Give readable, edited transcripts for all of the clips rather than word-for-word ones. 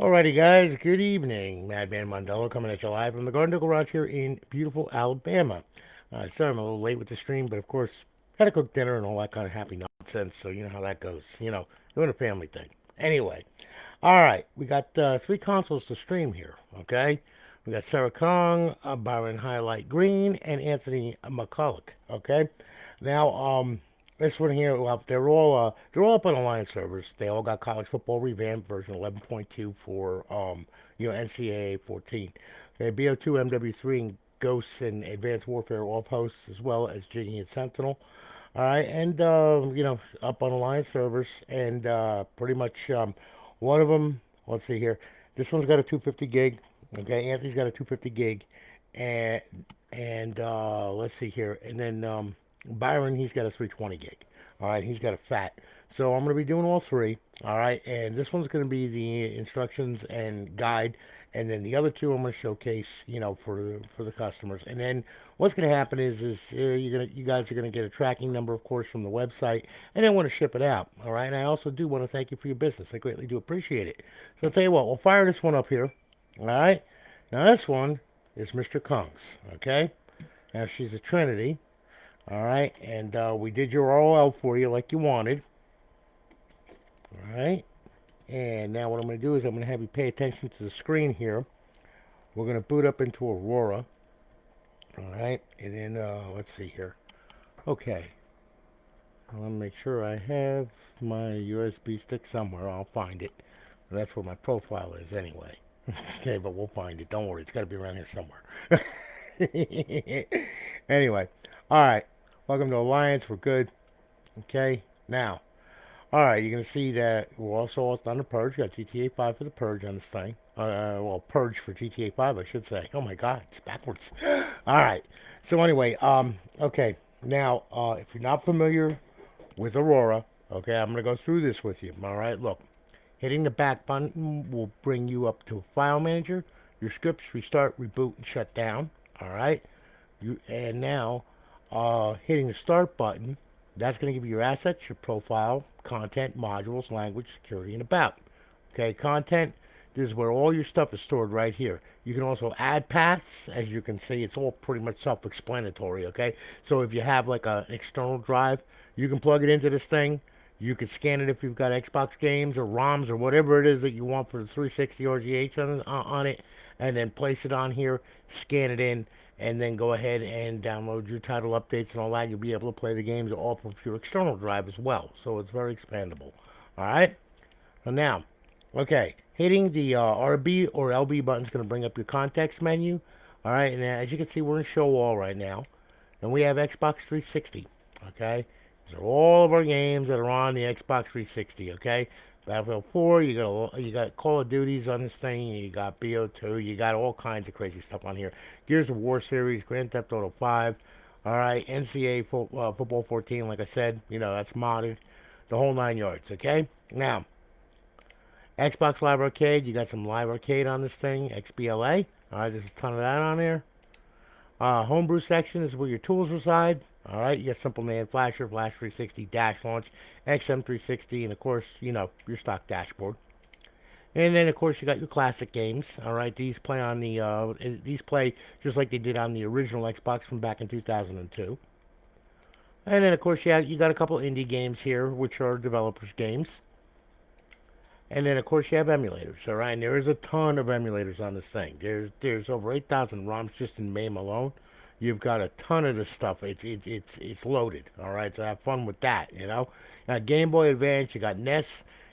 Alrighty, guys, good evening. Madman Mondello coming at you live from the Garden Garage here in beautiful Alabama. Sorry I'm a little late with the stream, but of course, had to cook dinner and all that kind of happy nonsense, so you know how that goes. Doing a family thing. Anyway, alright, we got three consoles to stream here, okay? We got Sarah Kong, Byron Highlight Green, and Anthony McCulloch, okay? Now, this one here, well, they're all up on Alliance servers. They all got college football revamped version 11.2 for NCAA 14. Okay, BO2, MW3, and Ghosts and Advanced Warfare off hosts as well as Jiggy and Sentinel. All right, and up on Alliance servers, and pretty much one of them. Let's see here. This one's got a 250 gig. Okay, Anthony's got a 250 gig, and let's see here, and then Byron, he's got a 320 gig. All right, he's got a fat. So I'm going to be doing all three. All right, and this one's going to be the instructions and guide, and then the other two I'm going to showcase, for the customers. And then what's going to happen is you guys are going to get a tracking number, of course, from the website, and then want to ship it out. All right, and I also do want to thank you for your business. I greatly do appreciate it. So I'll tell you what, we'll fire this one up here. All right, now this one is Mr. Kung's. Okay, now she's a Trinity. All right, and we did your ROL for you like you wanted. All right, and now what I'm going to do is I'm going to have you pay attention to the screen here. We're going to boot up into Aurora. All right, and then let's see here. Okay, I want to make sure I have my USB stick somewhere. I'll find it. That's where my profile is anyway. Okay, but we'll find it. Don't worry, it's got to be around here somewhere. Anyway, all right. Welcome to Alliance. We're good. Okay, now, all right. You're gonna see that we're also on the Purge. We got GTA 5 for the Purge on this thing. Well, Purge for GTA 5, I should say. Oh my God, it's backwards. All right. So anyway, okay. Now, if you're not familiar with Aurora, okay, I'm gonna go through this with you. All right. Look, hitting the back button will bring you up to a file manager. Your scripts restart, reboot, and shut down. All right. And now hitting the start button, that's going to give you your assets, your profile, content, modules, language, security, and about. Okay, content, this is where all your stuff is stored right here. You can also add paths. As you can see, it's all pretty much self-explanatory, okay? So if you have like an external drive, you can plug it into this thing. You can scan it if you've got Xbox games or ROMs or whatever it is that you want for the 360 RGH on it, and then place it on here, scan it in, and then go ahead and download your title updates and all that. You'll be able to play the games off of your external drive as well. So it's very expandable. All right. So now, okay, hitting the RB or LB button is going to bring up your context menu. All right, and as you can see, we're in show all right now, and we have Xbox 360. Okay, these are all of our games that are on the Xbox 360. Okay, Battlefield 4, you got Call of Duties on this thing, you got BO2, you got all kinds of crazy stuff on here. Gears of War series, Grand Theft Auto 5, all right, Football 14, like I said, that's modded, the whole nine yards. Okay, now Xbox Live Arcade, you got some Live Arcade on this thing, XBLA. All right, there's a ton of that on there. Homebrew section is where your tools reside. All right, you got Simple Man, Flasher, Flash 360, Dash Launch, XM360, and of course, your stock dashboard. And then, of course, you got your classic games. All right, these play just like they did on the original Xbox from back in 2002. And then, of course, you got a couple indie games here, which are developers' games. And then, of course, you have emulators. All right, and there is a ton of emulators on this thing. There's over 8,000 ROMs just in MAME alone. You've got a ton of this stuff. It's loaded. All right, so have fun with that. You got Game Boy Advance, you got NES,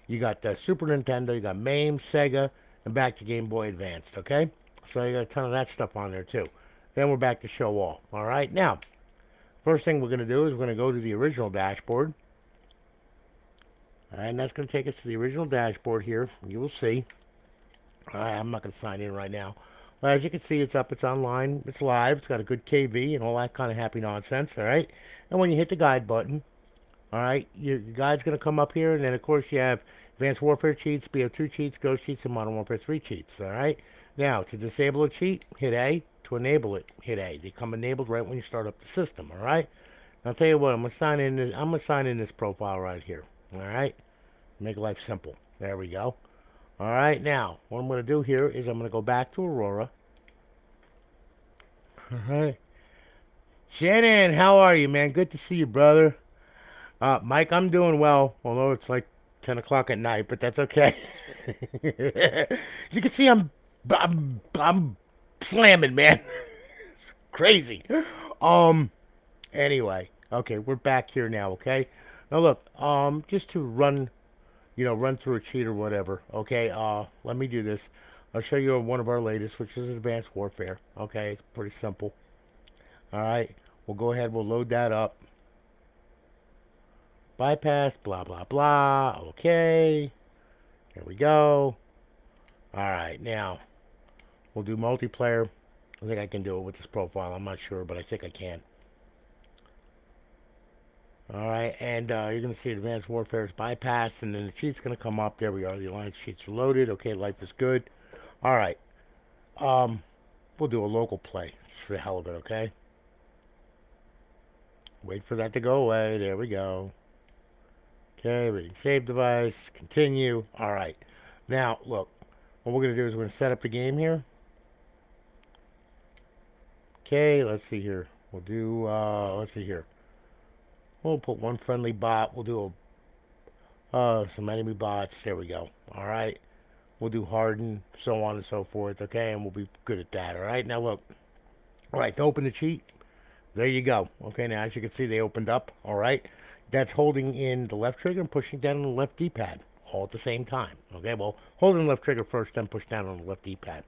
you got the Super Nintendo, you got MAME, Sega, and back to Game Boy Advanced. Okay, so you got a ton of that stuff on there too. Then we're back to show all. All right, now first thing we're gonna do is we're gonna go to the original dashboard. All right, and that's going to take us to the original dashboard here. You will see. All right, I'm not going to sign in right now. But as you can see, it's up, it's online, it's live, it's got a good KV and all that kind of happy nonsense, all right? And when you hit the guide button, all right, your guide's going to come up here, and then, of course, you have Advanced Warfare cheats, BO2 cheats, Ghost cheats, and Modern Warfare 3 cheats, all right? Now, to disable a cheat, hit A. To enable it, hit A. They come enabled right when you start up the system, all right? I'll tell you what, I'm gonna sign in this profile right here. All right, make life simple. There we go. All right, now, what I'm going to do here is I'm going to go back to Aurora. All right. Shannon, how are you, man? Good to see you, brother. Mike, I'm doing well, although it's like 10 o'clock at night, but that's okay. You can see I'm slamming, man. Crazy. Um, anyway, okay, we're back here now, okay? Now look, just to run through a cheat or whatever, okay? Let me do this. I'll show you one of our latest, which is Advanced Warfare, okay? It's pretty simple. All right, we'll go ahead, we'll load that up. Bypass, blah, blah, blah, okay. Here we go. All right, now, we'll do multiplayer. I think I can do it with this profile. I'm not sure, but I think I can. All right, and you're going to see Advanced Warfare is bypassed, and then the cheat's going to come up. There we are. The alliance cheats are loaded. Okay, life is good. All right. We'll do a local play just for the hell of it, okay? Wait for that to go away. There we go. Okay, reading save device. Continue. All right. Now, look. What we're going to do is we're going to set up the game here. Okay, let's see here. We'll do, let's see here. We'll put one friendly bot. We'll do some enemy bots. There we go. All right. We'll do harden, so on and so forth. Okay, and we'll be good at that. All right. Now look. All right. To open the cheat, there you go. Okay. Now as you can see, they opened up. All right. That's holding in the left trigger and pushing down on the left D-pad all at the same time. Okay. Well, holding the left trigger first, then push down on the left D-pad.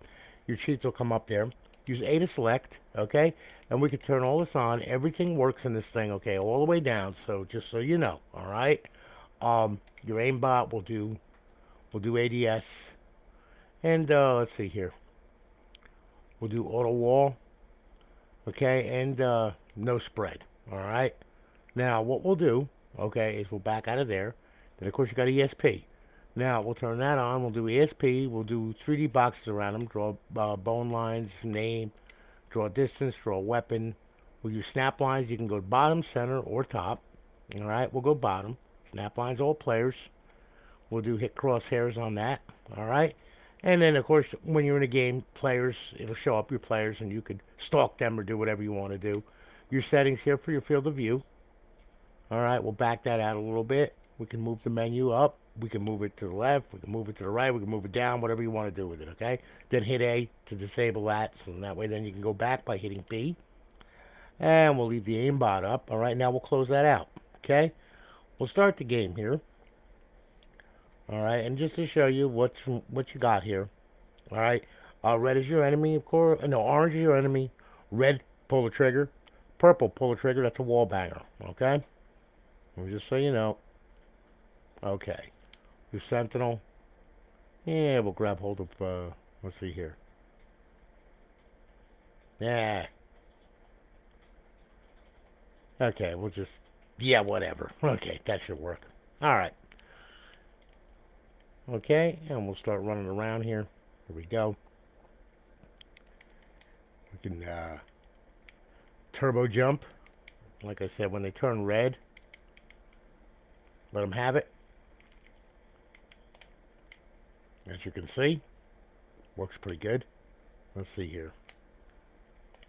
Your cheats will come up there. Use A to select. Okay. And we can turn all this on. Everything works in this thing. Okay. All the way down. So just so you know. All right. Your aimbot will do ADS. And let's see here. We'll do auto wall. Okay, and no spread. All right. Now what we'll do, okay, is we'll back out of there. Then of course you got ESP. Now we'll turn that on. We'll do ESP. We'll do 3D boxes around them. Draw bone lines, name, draw distance, draw weapon. We'll use snap lines. You can go bottom, center, or top. All right. We'll go bottom. Snap lines, all players. We'll do hit crosshairs on that. All right. And then, of course, when you're in a game, players, it'll show up your players, and you could stalk them or do whatever you want to do. Your settings here for your field of view. All right, we'll back that out a little bit. We can move the menu up. We can move it to the left. We can move it to the right. We can move it down, whatever you want to do with it, okay? Then hit A to disable that, so that way then you can go back by hitting B. And we'll leave the aimbot up. All right, now we'll close that out, okay? We'll start the game here. All right, and just to show you what you got here. All right, red is your enemy, of course. No, orange is your enemy. Red, pull the trigger. Purple, pull the trigger. That's a wall banger. Okay, and just so you know. Okay, your sentinel. Yeah, we'll grab hold of. Let's see here. Yeah. Okay, we'll just. Yeah, whatever. Okay, that should work. All right. Okay, and we'll start running around here. Here we go. We can turbo jump. Like I said, when they turn red, let them have it. As you can see, works pretty good. Let's see here.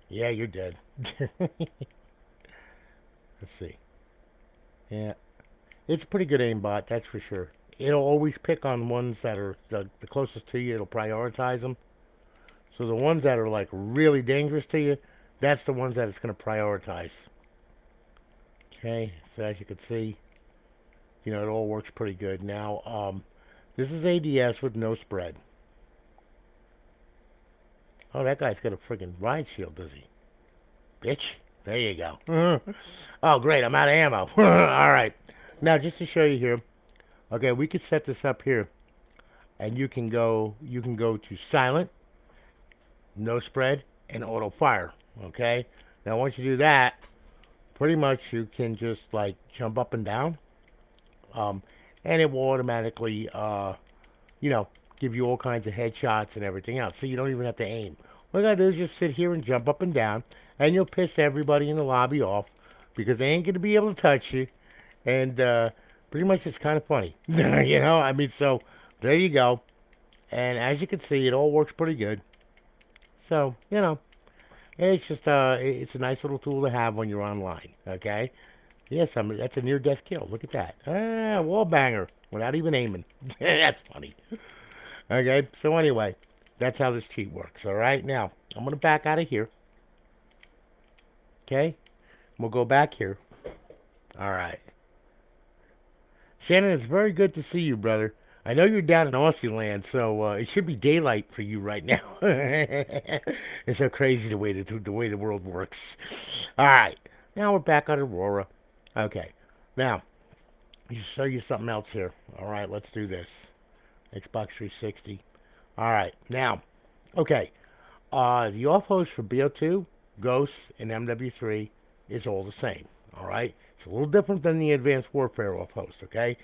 Yeah, you're dead. Let's see. Yeah, it's a pretty good aimbot, that's for sure. It'll always pick on ones that are the closest to you. It'll prioritize them. So the ones that are like really dangerous to you, that's the ones that it's going to prioritize. Okay, so as you can see, it all works pretty good. Now, this is ADS with no spread. Oh, that guy's got a friggin' riot shield, does he? Bitch. There you go. Oh, great, I'm out of ammo. All right. Now, just to show you here, okay, we could set this up here, and you can go to silent, no spread, and auto fire. Okay. Now once you do that, pretty much you can just like jump up and down, and it will automatically, give you all kinds of headshots and everything else. So you don't even have to aim. What you gotta do is just sit here and jump up and down, and you'll piss everybody in the lobby off because they ain't gonna be able to touch you, and pretty much it's kind of funny. I mean, so there you go. And as you can see, it all works pretty good. So, it's just it's a nice little tool to have when you're online. Okay. Yes, that's a near-death kill. Look at that. Wall banger without even aiming. That's funny. Okay. So anyway, that's how this cheat works. All right. Now I'm gonna back out of here. Okay. We'll go back here. All right. Shannon, it's very good to see you, brother. I know you're down in Aussie land, so it should be daylight for you right now. It's so crazy the way the world works. All right, now we're back on Aurora. Okay, now you show you something else here. All right, let's do this. Xbox 360. All right, now, okay, the off host for BO2, Ghost, and MW3 is all the same. All right, it's a little different than the Advanced Warfare off host. Okay,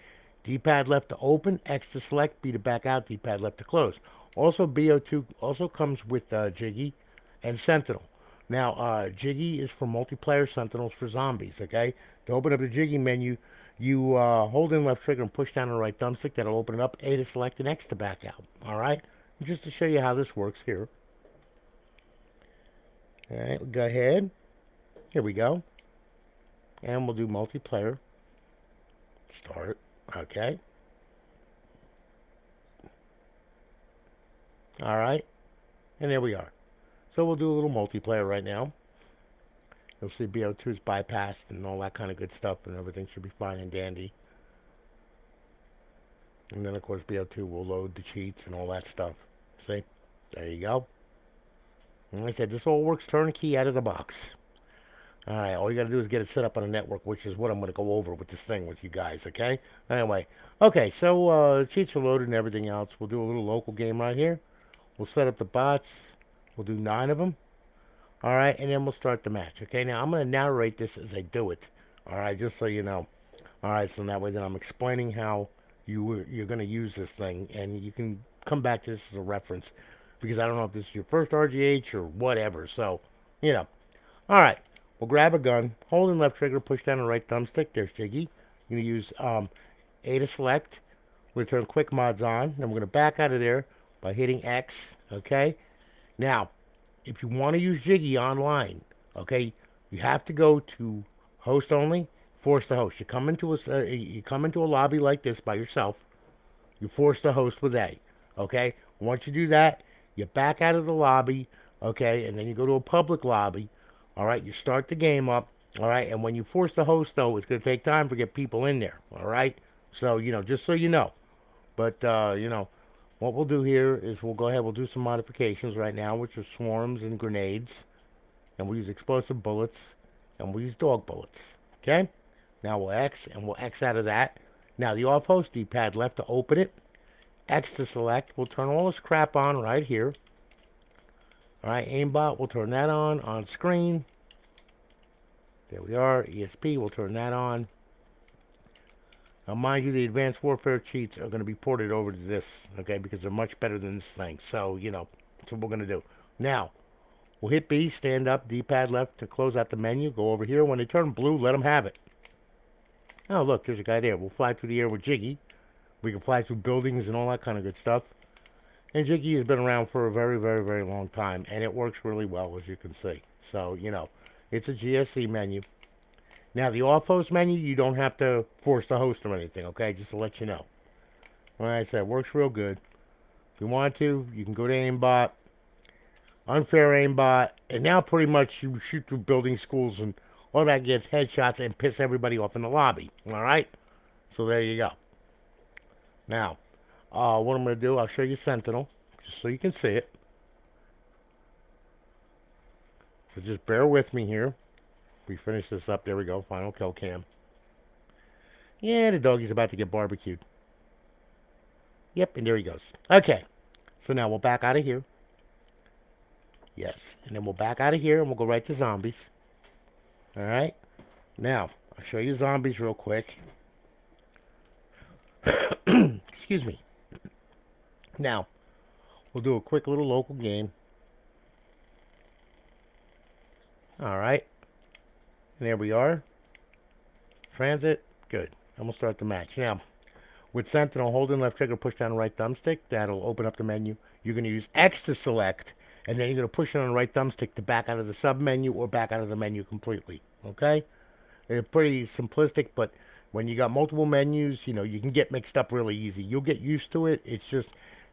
D-pad left to open, X to select, B to back out, D-pad left to close. Also, BO2 also comes with Jiggy and Sentinel. Now, Jiggy is for multiplayer, Sentinel's for zombies. Okay, to open up the Jiggy menu, you hold in left trigger and push down the right thumbstick. That'll open it up. A to select and X to back out. All right, just to show you how this works here. All right, we'll go ahead. Here we go. And we'll do multiplayer. Start. Okay. All right. And there we are. So we'll do a little multiplayer right now. You'll see BO2 is bypassed and all that kind of good stuff, and everything should be fine and dandy. And then, of course, BO2 will load the cheats and all that stuff. See? There you go. And like I said, this all works turnkey out of the box. All right, all you got to do is get it set up on a network, which is what I'm going to go over with this thing with you guys, okay? Anyway, okay, so cheats are loaded and everything else. We'll do a little local game right here. We'll set up the bots. We'll do 9 of them. All right, and then we'll start the match, okay? Now, I'm going to narrate this as I do it, all right, just so you know. All right, so that way then I'm explaining how you're going to use this thing, and you can come back to this as a reference, because I don't know if this is your first RGH or whatever, so, All right, we'll grab a gun, hold in left trigger, push down the right thumbstick. There's Jiggy. You're going to use A to select. We're going to turn quick mods on. Then we're going to back out of there by hitting X, okay? Now, if you want to use Jiggy online, okay, you have to go to host only, force the host. You come into a lobby like this by yourself. You force the host with A, okay? Once you do that, you back out of the lobby, okay, and then you go to a public lobby. All right, you start the game up. All right, and when you force the host, though, it's going to take time to get people in there. All right, so just so you know. But what we'll do here is we'll go ahead. We'll do some modifications right now, which are swarms and grenades, and we'll use explosive bullets, and we'll use dog bullets. Okay. Now we'll X, and we'll X out of that. Now the off host D-pad left to open it. X to select. We'll turn all this crap on right here. All right, aimbot, we'll turn that on screen. There we are. ESP, we'll turn that on. Now, mind you, the Advanced Warfare cheats are going to be ported over to this, okay, because they're much better than this thing. So, that's what we're going to do. Now, we'll hit B, stand up, D-pad left to close out the menu. Go over here. When they turn blue, let them have it. Oh, look, there's a guy there. We'll fly through the air with Jiggy. We can fly through buildings and all that kind of good stuff. And Jiggy has been around for a very, very, very long time, and it works really well, as you can see. So, it's a GSC menu. Now, the off-host menu, you don't have to force the host or anything, okay? Just to let you know. Like I said, it works real good. If you want to, you can go to aimbot, unfair aimbot, and now pretty much you shoot through building, schools, and all that gets headshots and piss everybody off in the lobby, all right? So there you go. Now, what I'm going to do, I'll show you Sentinel, just so you can see it. So just bear with me here. We finish this up. There we go. Final kill cam. Yeah, the doggy's about to get barbecued. Yep, and there he goes. Okay. So now we'll back out of here. Yes. And then we'll back out of here and we'll go right to zombies. Alright. Now, I'll show you zombies real quick. Excuse me. Now, we'll do a quick little local game. Alright. And there we are. Transit. Good. And we'll start the match. Now, With Sentinel, hold in left trigger, push down the right thumbstick. That'll open up the menu. You're going to use X to select, and then you're going to push it on the right thumbstick to back out of the sub menu or back out of the menu completely. Okay? They're pretty simplistic, but when you got multiple menus, you can get mixed up really easy. You'll get used to it. It's just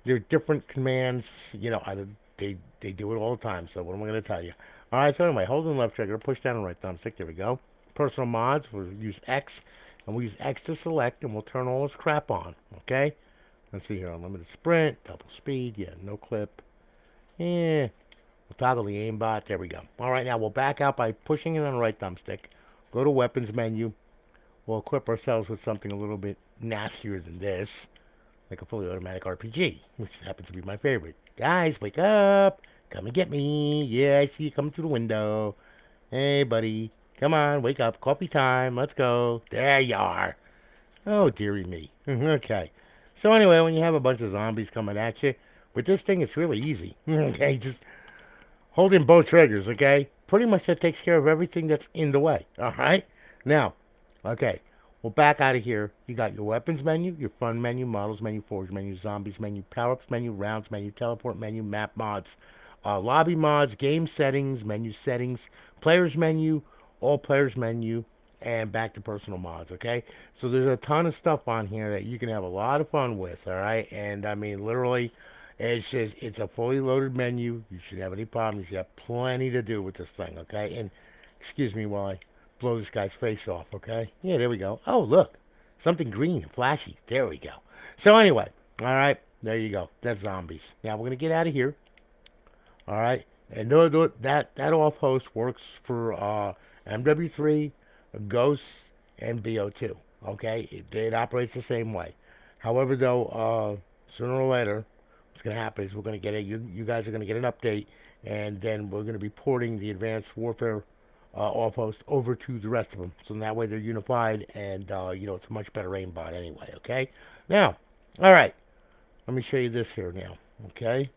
they're different commands. They do it all the time. So what am I going to tell you? All right. So anyway, hold the left trigger, push down the right thumbstick. There we go. Personal mods. We'll use X, and we'll use X to select, and we'll turn all this crap on. Okay. Let's see here. Unlimited sprint, double speed. Yeah, no clip. Yeah. We'll toggle the aimbot. There we go. All right. Now we'll back out by pushing it on the right thumbstick. Go to weapons menu. We'll equip ourselves with something a little bit nastier than this, like a fully automatic RPG, which happens to be my favorite. Guys, wake up! Come and get me! Yeah, I see you coming through the window. Hey, buddy. Come on, wake up. Coffee time. Let's go. There you are. Oh, dearie me. Okay. So anyway, when you have a bunch of zombies coming at you, with this thing, it's really easy. Okay, just hold in both triggers, okay? Pretty much that takes care of everything that's in the way, all right? Now, okay, well, back out of here. You got your weapons menu, your fun menu, models menu, forge menu, zombies menu, power-ups menu, rounds menu, teleport menu, map mods, lobby mods, game settings, players menu, all players menu, and back to personal mods, okay? So there's a ton of stuff on here that you can have a lot of fun with, all right? And I mean, literally, it's a fully loaded menu. You shouldn't have any problem. You should have plenty to do with this thing, okay? And excuse me while I blow this guy's face off, okay? Yeah, there we go. Oh, look. Something green and flashy. There we go. So anyway, all right, there you go. That's zombies. Now we're going to get out of here, all right? And that off host works for MW3, Ghosts, and BO2, okay? It operates the same way. However, though, sooner or later, what's going to happen is we're going to get you guys are going to get an update, and then we're going to be porting the Advanced Warfare off host over to the rest of them. So that way they're unified, and it's a much better aimbot anyway. Okay. Now, all right. Let me show you this here now. Okay.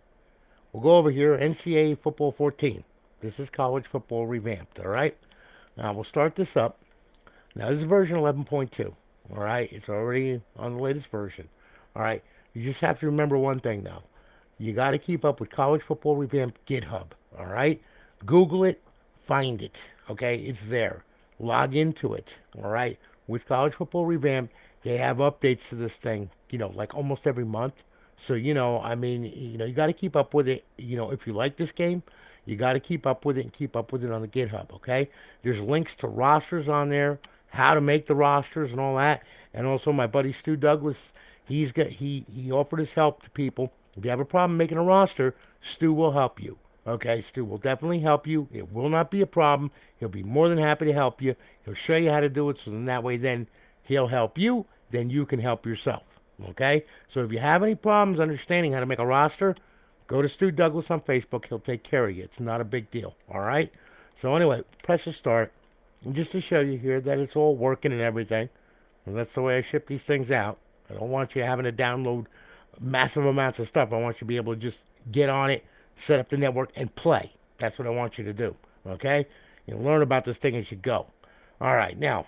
We'll go over here. Ncaa Football 14. This is college football revamped. All right. Now we'll start this up. Now this is version 11.2. All right. It's already on the latest version. All right. You just have to remember one thing now. You got to keep up with College Football Revamped GitHub, all right? Google it, find it, okay? It's there. Log into it, all right? With College Football Revamped, they have updates to this thing, like almost every month. So, I mean, you got to keep up with it. If you like this game, you got to keep up with it and keep up with it on the GitHub, okay? There's links to rosters on there, how to make the rosters and all that. And also my buddy Stu Douglas, he offered his help to people. If you have a problem making a roster, Stu will help you. Okay, Stu will definitely help you. It will not be a problem. He'll be more than happy to help you. He'll show you how to do it, so then that way then he'll help you, then you can help yourself. Okay? So if you have any problems understanding how to make a roster, go to Stu Douglas on Facebook. He'll take care of you. It's not a big deal. All right? So anyway, press the start. And just to show you here that it's all working and everything. And that's the way I ship these things out. I don't want you having to download massive amounts of stuff. I want you to be able to just get on it, set up the network, and play. That's what I want you to do. Okay? Learn about this thing as you go. All right, now,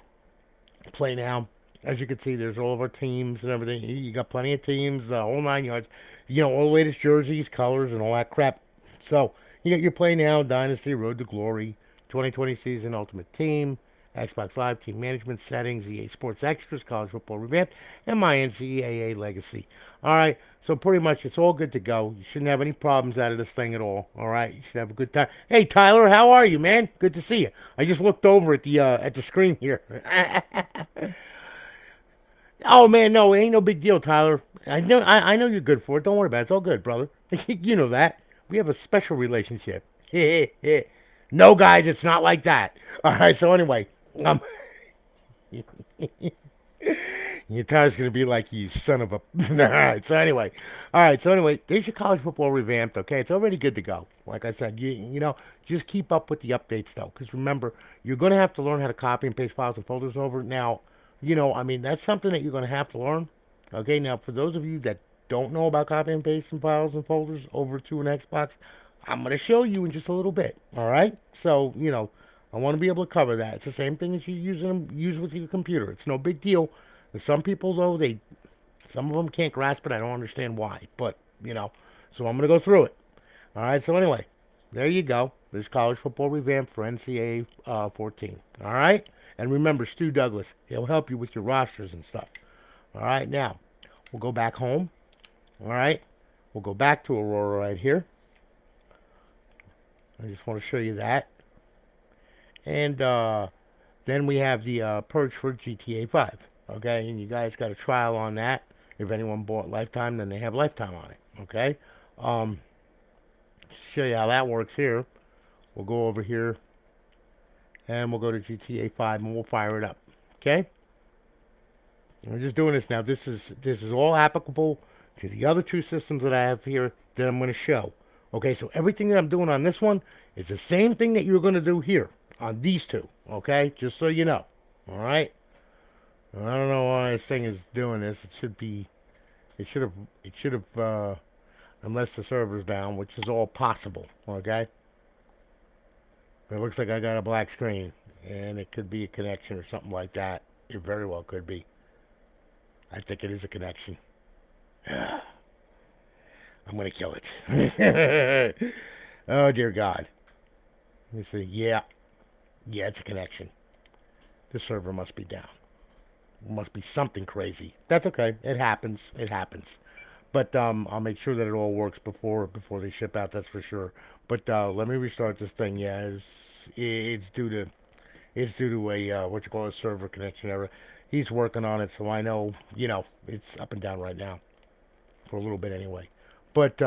play now. As you can see, there's all of our teams and everything. You got plenty of teams, the whole 9 yards. All the latest jerseys, colors, and all that crap. So, you got your Play Now, Dynasty, Road to Glory, 2020 Season Ultimate Team, Xbox Live Team Management Settings, EA Sports Extras, College Football Revamped, and my NCAA Legacy. All right, so pretty much it's all good to go. You shouldn't have any problems out of this thing at all. All right, you should have a good time. Hey, Tyler, how are you, man? Good to see you. I just looked over at the screen here. Oh man, no, it ain't no big deal, Tyler. I know you're good for it. Don't worry about it. It's all good, brother. You know that. We have a special relationship. No, guys, it's not like that. All right, so anyway, your Tyler's gonna be like, you son of a. All right, so anyway, there's your college football revamped. Okay, it's already good to go. Like I said, just keep up with the updates though, because remember, you're gonna have to learn how to copy and paste files and folders over. Now, I mean, that's something that you're gonna have to learn. Okay, now for those of you that don't know about copy and pasting files and folders over to an Xbox, I'm gonna show you in just a little bit. All right, so I want to be able to cover that. It's the same thing as you use with your computer. It's no big deal. Some people though, Some of them can't grasp it. I don't understand why, but so I'm gonna go through it. All right. So anyway, there you go. There's college football revamped for NCAA 14. All right. And remember, Stu Douglas, he'll help you with your rosters and stuff. All right. Now we'll go back home. All right. We'll go back to Aurora right here. I just want to show you that. And then we have the Purge for GTA 5. Okay, and you guys got a trial on that. If anyone bought Lifetime, then they have Lifetime on it. Okay, um, show you how that works here. We'll go over here and we'll go to GTA 5 and we'll fire it up. Okay, and we're just doing this now. This is all applicable to the other two systems that I have here that I'm going to show. Okay, so everything that I'm doing on this one is the same thing that you're going to do here on these two. Okay, just so you know. All right. I don't know why this thing is doing this. It should have, unless the server's down, which is all possible. Okay. But it looks like I got a black screen, and it could be a connection or something like that. It very well could be. I think it is a connection. I'm gonna kill it. Oh dear God. Let me see. Yeah, it's a connection. The server must be down. Must be something crazy. That's okay. It happens. It happens. But I'll make sure that it all works before they ship out. That's for sure. But let me restart this thing. Yeah, it's due to a what you call a server connection error. He's working on it, so I know it's up and down right now for a little bit anyway. But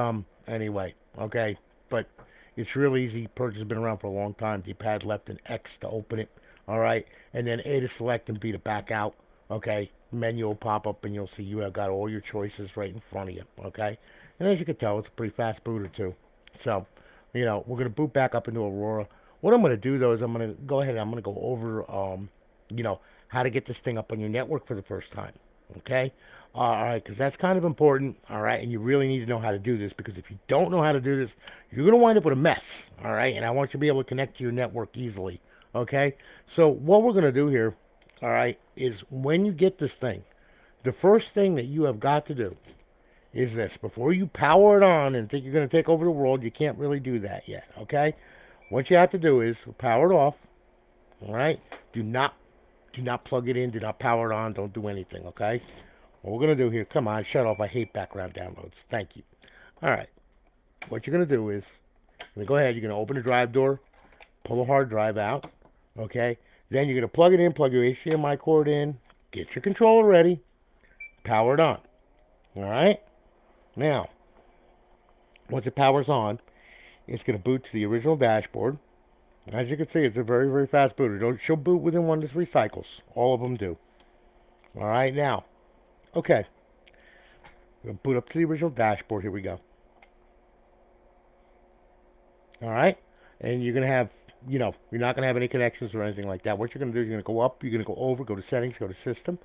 anyway, okay. But it's real easy. Purge has been around for a long time. D-pad left and X to open it. All right, and then A to select and B to back out. Okay, menu will pop up and you'll see you have got all your choices right in front of you. Okay, and as you can tell, it's a pretty fast booter too. So, we're gonna boot back up into Aurora. What I'm gonna do though is I'm gonna go ahead and I'm gonna go over, how to get this thing up on your network for the first time. Okay, all right, because that's kind of important. All right, and you really need to know how to do this because if you don't know how to do this, you're gonna wind up with a mess. All right, and I want you to be able to connect to your network easily. Okay, so what we're gonna do here, all right, is when you get this thing, the first thing that you have got to do is this. Before you power it on and think you're going to take over the world, you can't really do that yet, okay? What you have to do is power it off, all right? Do not plug it in. Do not power it on. Don't do anything, okay? What we're going to do here, come on, shut off. I hate background downloads. Thank you. All right. What you're going to do is, go ahead. You're going to open the drive door, pull the hard drive out, okay? Then you're going to plug it in, plug your HDMI cord in, get your controller ready, power it on. All right? Now, once it powers on, it's going to boot to the original dashboard. As you can see, it's a very, very fast booter. She'll boot within 1 to 3 cycles. All of them do. All right, now, okay. We'll boot up to the original dashboard. Here we go. All right? And you're going to have, you're not going to have any connections or anything like that. What you're going to do is you're going to go up, you're going to go over, go to settings, go to system,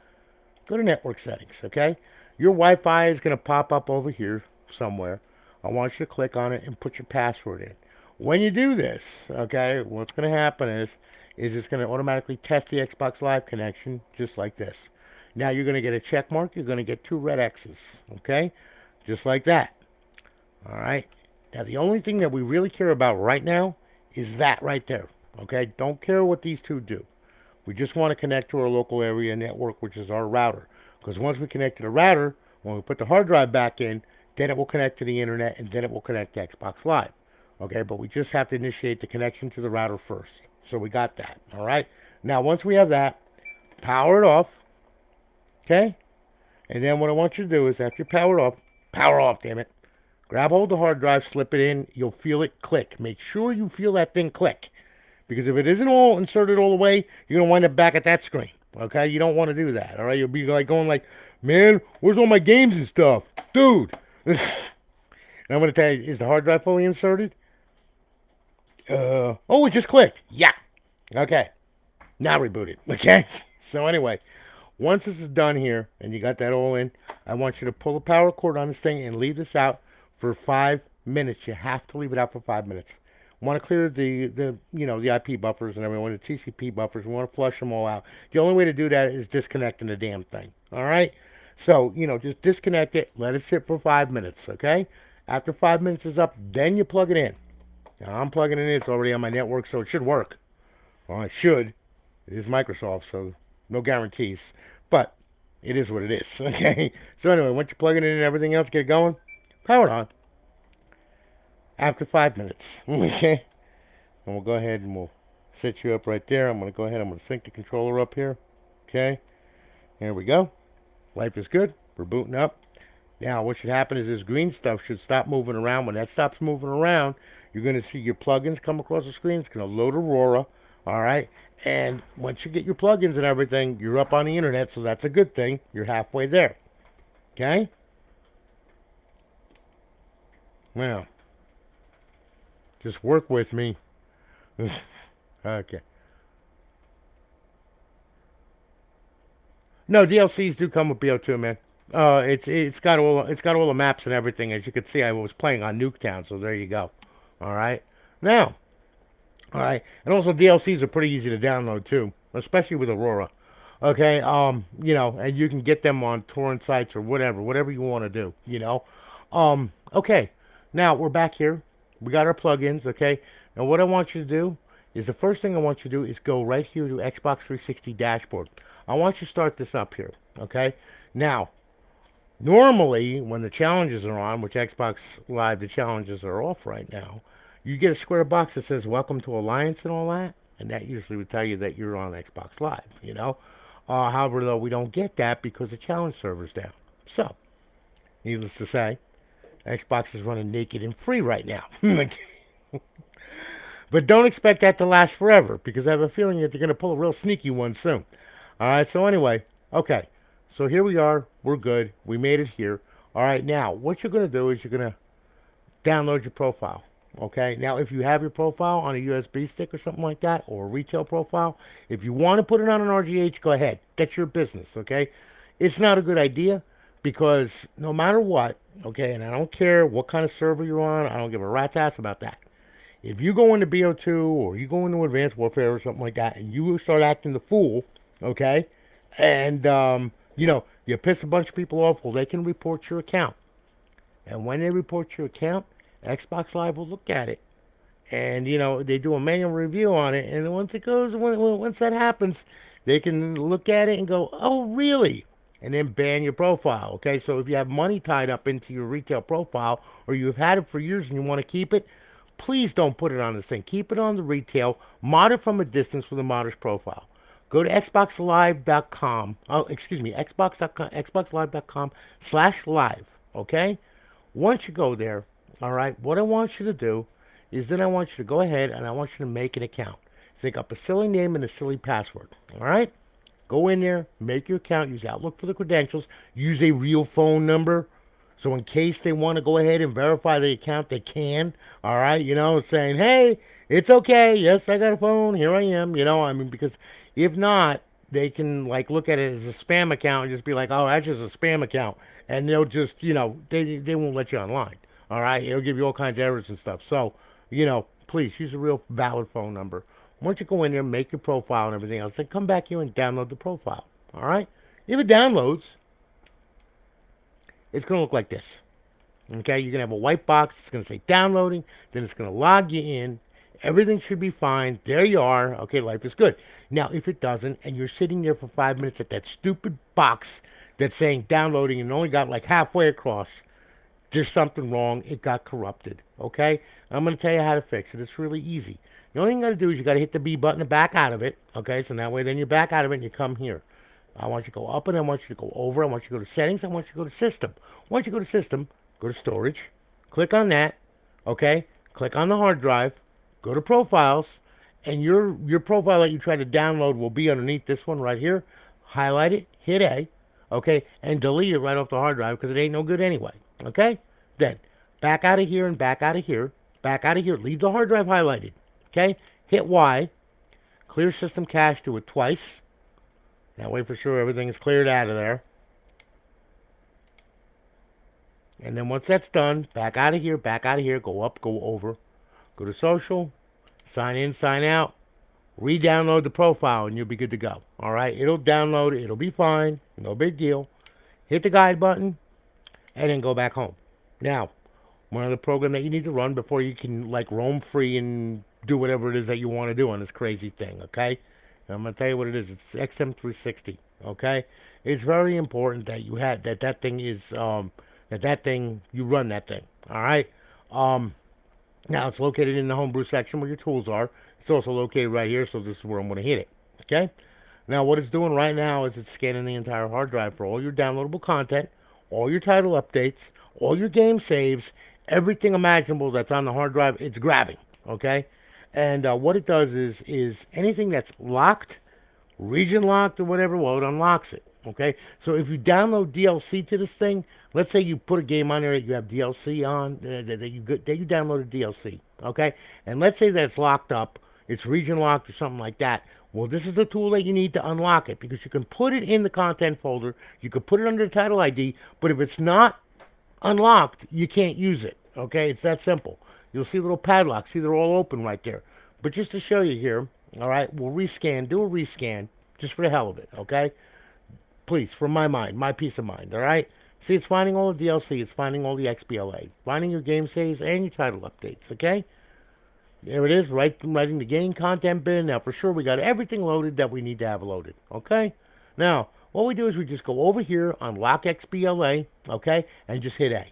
go to network settings, okay? Your Wi-Fi is going to pop up over here somewhere. I want you to click on it and put your password in. When you do this, okay, what's going to happen is it's going to automatically test the Xbox Live connection just like this. Now you're going to get a check mark. You're going to get 2 red X's, okay? Just like that. All right? Now the only thing that we really care about right now is that right there, okay? Don't care what these two do. We just want to connect to our local area network, which is our router. Because once we connect to the router, when we put the hard drive back in, then it will connect to the internet, and then it will connect to Xbox Live. Okay, but we just have to initiate the connection to the router first. So we got that, all right? Now, once we have that, power it off, okay? And then what I want you to do is, after you power off, damn it. Grab hold of the hard drive, slip it in, you'll feel it click. Make sure you feel that thing click. Because if it isn't all inserted all the way, you're going to wind up back at that screen. Okay? You don't want to do that. All right? You'll be like going like, man, where's all my games and stuff? Dude. And I'm going to tell you, is the hard drive fully inserted? Oh, it just clicked. Yeah. Okay. Now reboot it. Okay? So anyway, once this is done here, and you got that all in, I want you to pull the power cord on this thing and leave this out for 5 minutes. You have to leave it out for 5 minutes. Want to clear the IP buffers and everything, the TCP buffers. We want to flush them all out. The only way to do that is disconnecting the damn thing. All right? So, just disconnect it, let it sit for 5 minutes, okay? After 5 minutes is up, then you plug it in. Now, I'm plugging it in, it's already on my network, so it should work. Well, it should. It is Microsoft, so no guarantees. But it is what it is, okay? So anyway, once you plug it in and everything else, get it going, power it on. After 5 minutes, okay? And we'll go ahead and we'll set you up right there. I'm going to go ahead, I'm going to sync the controller up here, okay? Here we go. Life is good. We're booting up. Now, what should happen is this green stuff should stop moving around. When that stops moving around, you're going to see your plugins come across the screen. It's going to load Aurora, all right? And once you get your plugins and everything, you're up on the internet, so that's a good thing. You're halfway there, okay? Now, just work with me. Okay. No, DLCs do come with BO2, man. It's got all the maps and everything. As you can see, I was playing on Nuketown, so there you go. All right. Now, all right, and also DLCs are pretty easy to download too, especially with Aurora. Okay. And you can get them on torrent sites or whatever you want to do. Okay. Now we're back here. We got our plugins. Okay. And what I want you to do is the first thing I want you to do is go right here to Xbox 360 dashboard. I want you to start this up here. Okay. Now, normally, when the challenges are on, which Xbox Live, the challenges are off right now, you get a square box that says "Welcome to Alliance" and all that, and that usually would tell you that you're on Xbox Live. However, though, we don't get that because the challenge server's down. So, needless to say, Xbox is running naked and free right now. But don't expect that to last forever because I have a feeling that they're going to pull a real sneaky one soon. All right, so anyway, okay. So here we are. We're good. We made it here. All right, now what you're going to do is you're going to download your profile. Okay, now if you have your profile on a USB stick or something like that, or a retail profile, if you want to put it on an RGH, go ahead. That's your business. Okay, it's not a good idea because no matter what, okay, and I don't care what kind of server you're on, I don't give a rat's ass about that. If you go into BO2 or you go into Advanced Warfare or something like that, and you start acting the fool, okay, and you piss a bunch of people off, well, they can report your account. And when they report your account, Xbox Live will look at it. And, they do a manual review on it. And once that happens, they can look at it and go, oh, really? And then ban your profile. Okay, so if you have money tied up into your retail profile or you've had it for years and you want to keep it, please don't put it on this thing. Keep it on the retail. Mod it from a distance with a modder's profile. Go to xboxlive.com. Oh, excuse me, xboxlive.com/live. Okay? Once you go there, all right, what I want you to do is then I want you to go ahead and I want you to make an account. Think up a silly name and a silly password. All right? Go in there, make your account, use Outlook for the credentials, use a real phone number. So in case they want to go ahead and verify the account, they can. All right, saying, hey, it's okay. Yes, I got a phone. Here I am. Because if not, they can look at it as a spam account and just be like, oh, that's just a spam account, and they'll just, they won't let you online. All right, it'll give you all kinds of errors and stuff. So, please use a real valid phone number. Once you go in there, make your profile and everything else, then come back here and download the profile. All right, if it downloads, it's going to look like this. Okay, you're going to have a white box. It's going to say downloading. Then it's going to log you in. Everything should be fine. There you are. Okay, life is good. Now, if it doesn't, and you're sitting there for 5 minutes at that stupid box that's saying downloading and only got halfway across, there's something wrong. It got corrupted. Okay? I'm going to tell you how to fix it. It's really easy. The only thing you got to do is you got to hit the B button and back out of it. Okay, so that way then you back out of it and you come here. I want you to go up and I want you to go over. I want you to go to settings. I want you to go to system. Once you go to system, go to storage. Click on that. Okay? Click on the hard drive. Go to profiles. And your profile that you try to download will be underneath this one right here. Highlight it. Hit A. Okay? And delete it right off the hard drive because it ain't no good anyway. Okay? Then back out of here and back out of here. Back out of here. Leave the hard drive highlighted. Okay? Hit Y. Clear system cache. Do it twice. That way for sure everything is cleared out of there. And then once that's done, back out of here, go up, go over, go to social, sign in, sign out, re-download the profile, and you'll be good to go. All right? It'll download it. It'll be fine. No big deal. hit the guide button, and then go back home. Now, one other program that you need to run before you can like roam free and do whatever it is that you want to do on this crazy thing, okay? And I'm gonna tell you what it is. It's XM360, okay? It's very important that you had that thing is that thing you run that thing, all right? Um, Now it's located in the homebrew section where your tools are. It's also located right here, so this is where I'm gonna hit it, okay? Now, what it's doing right now is it's scanning the entire hard drive for all your downloadable content, all your title updates, all your game saves, everything imaginable that's on the hard drive. It's grabbing, okay? And what it does is anything that's locked, region locked or whatever, well, it unlocks it. Okay, so if you download DLC to this thing, let's say you put a game on there that you have DLC on, that you downloaded DLC. Okay, and let's say that it's locked up, it's region locked or something like that. Well, this is the tool that you need to unlock it because you can put it in the content folder, you can put it under the title ID, but if it's not unlocked, you can't use it. Okay, it's that simple. You'll see little padlocks. See, they're all open right there. But just to show you here, all right, we'll rescan. Do a rescan just for the hell of it. Okay, please, from my mind, my peace of mind. All right. See, it's finding all the DLC. It's finding all the XBLA, finding your game saves and your title updates. Okay. There it is, writing the game content bin. Now, for sure, we got everything loaded that we need to have loaded. Okay. Now, what we do is we just go over here, unlock XBLA, okay, and just hit A.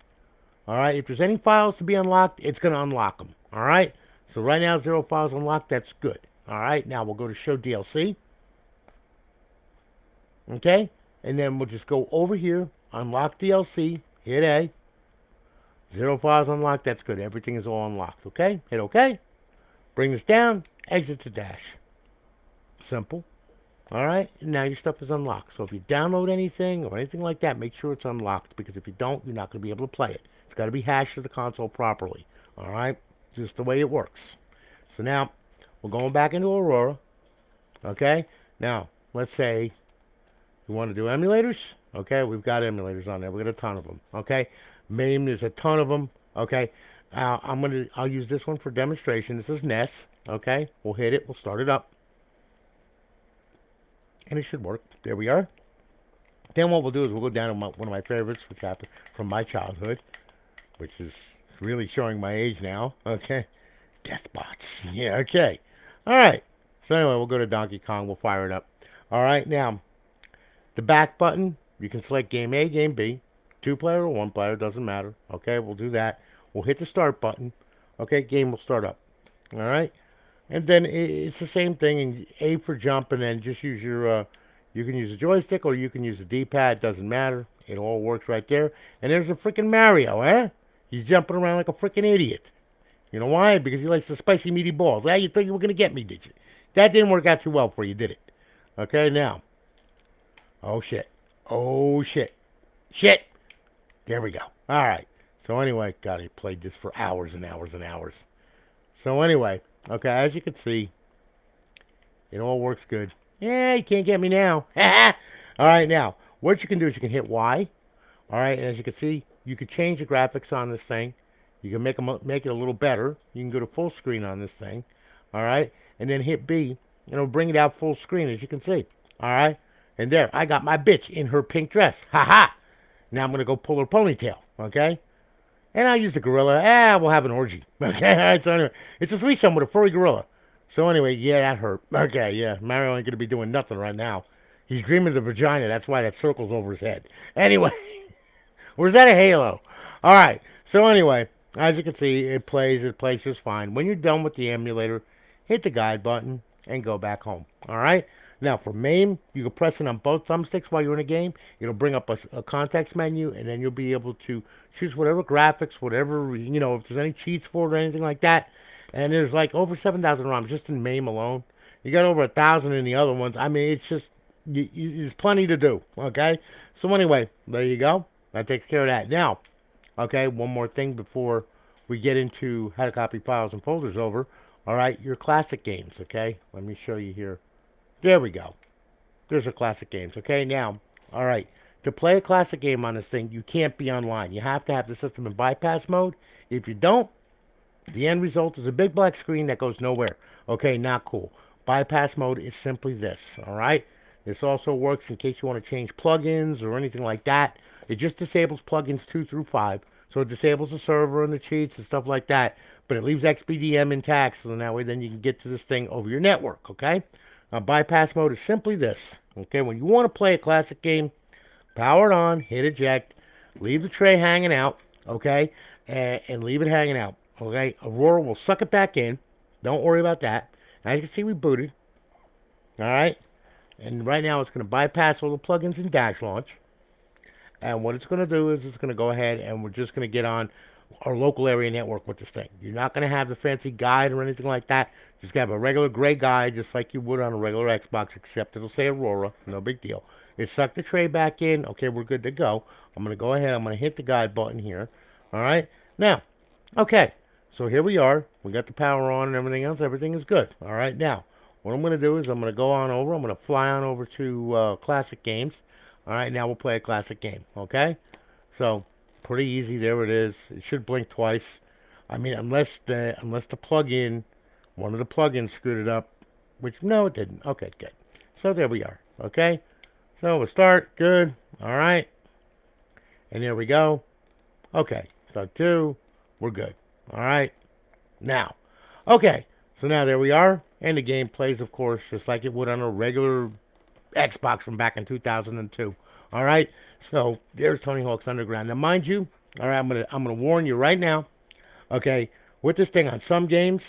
All right. If there's any files to be unlocked, it's going to unlock them. All right. So right now, 0 files unlocked. That's good. All right. Now we'll go to show DLC. Okay. And then we'll just go over here, unlock DLC, hit A. 0 files unlocked. That's good. Everything is all unlocked. Okay. Hit OK. Bring this down. Exit to dash. Simple. All right. Now your stuff is unlocked. So if you download anything or anything like that, make sure it's unlocked because if you don't, you're not going to be able to play it. It's got to be hashed to the console properly. All right. Just the way it works. So now we're going back into Aurora. Okay. Now let's say you want to do emulators. Okay. We've got emulators on there. We've got a ton of them. Okay. MAME, there's a ton of them. Okay. I'll use this one for demonstration. This is NES. Okay. We'll hit it. We'll start it up. And it should work. There we are. Then what we'll do is we'll go down to one of my favorites, which happened from my childhood, which is really showing my age now. Okay. Deathbots. Yeah, okay. All right. So anyway, we'll go to Donkey Kong. We'll fire it up. All right. Now, the back button, you can select game A, game B. 2-player or 1-player, doesn't matter. Okay, we'll do that. We'll hit the start button. Okay, game will start up. All right. And then it's the same thing. And A for jump, and then just use your, you can use a joystick or you can use a D-pad. Doesn't matter. It all works right there. And there's a freaking Mario, eh? He's jumping around like a freaking idiot. You know why? Because he likes the spicy meaty balls. Ah, you thought you were going to get me, did you? That didn't work out too well for you, did it? Okay, now. Oh, shit. Oh, shit. Shit. There we go. All right. So anyway, God, I played this for hours and hours and hours. So anyway, okay, as you can see, it all works good. Yeah, you can't get me now. All right, now, what you can do is you can hit Y. All right, and as you can see, you can change the graphics on this thing. You can make it a little better. You can go to full screen on this thing. All right, and then hit B, and it'll bring it out full screen, as you can see. All right, and there, I got my bitch in her pink dress. Ha ha! Now I'm going to go pull her ponytail, okay? And I'll use the gorilla. We'll have an orgy. Okay, all right, so anyway, it's a threesome with a furry gorilla. So anyway, yeah, that hurt. Okay, yeah, Mario ain't going to be doing nothing right now. He's dreaming of the vagina. That's why that circle's over his head. Anyway, where's that a halo? All right, so anyway, as you can see, it plays just fine. When you're done with the emulator, hit the guide button and go back home. All right? Now, for MAME, you can press it on both thumbsticks while you're in a game. It'll bring up a context menu, and then you'll be able to choose whatever graphics, whatever, you know, if there's any cheats for it or anything like that. And there's like over 7,000 ROMs just in MAME alone. You got over 1,000 in the other ones. I mean, it's just, there's plenty to do, okay? So anyway, there you go. That takes care of that. Now, okay, one more thing before we get into how to copy files and folders over. All right, your classic games, okay? Let me show you here. There we go. There's our classic games. Okay, now, all right. To play a classic game on this thing, you can't be online. You have to have the system in bypass mode. If you don't, the end result is a big black screen that goes nowhere. Okay, not cool. Bypass mode is simply this, all right? This also works in case you want to change plugins or anything like that. It just disables plugins 2 through 5. So it disables the server and the cheats and stuff like that. But it leaves XBDM intact, so that way then you can get to this thing over your network, okay? Now, bypass mode is simply this, okay? When you want to play a classic game, power it on, hit eject, leave the tray hanging out, okay? And leave it hanging out, okay? Aurora will suck it back in. Don't worry about that. As you can see, we booted, all right? And right now it's going to bypass all the plugins in Dash Launch. And what it's going to do is it's going to go ahead and we're just going to get on our local area network with this thing. You're not going to have the fancy guide or anything like that. Just have a regular gray guide just like you would on a regular Xbox, except it'll say Aurora. No big deal. It sucked the tray back in. Okay, we're good to go. I'm going to go ahead. I'm going to hit the guide button here. All right. Now, okay. So here we are. We got the power on and everything else. Everything is good. All right. Now, what I'm going to do is I'm going to go on over. I'm going to fly on over to Classic Games. All right, now we'll play a classic game, okay? So, pretty easy. There it is. It should blink twice. I mean, unless the plug-in, one of the plugins screwed it up, which, no, it didn't. Okay, good. So, there we are, okay? So, we'll start. Good. All right. And there we go. Okay, start 2. We're good. All right. Now, okay. So, now there we are. And the game plays, of course, just like it would on a regular Xbox from back in 2002. All right, so there's Tony Hawk's Underground. Now, mind you, all right, I'm gonna warn you right now. Okay, with this thing on some games,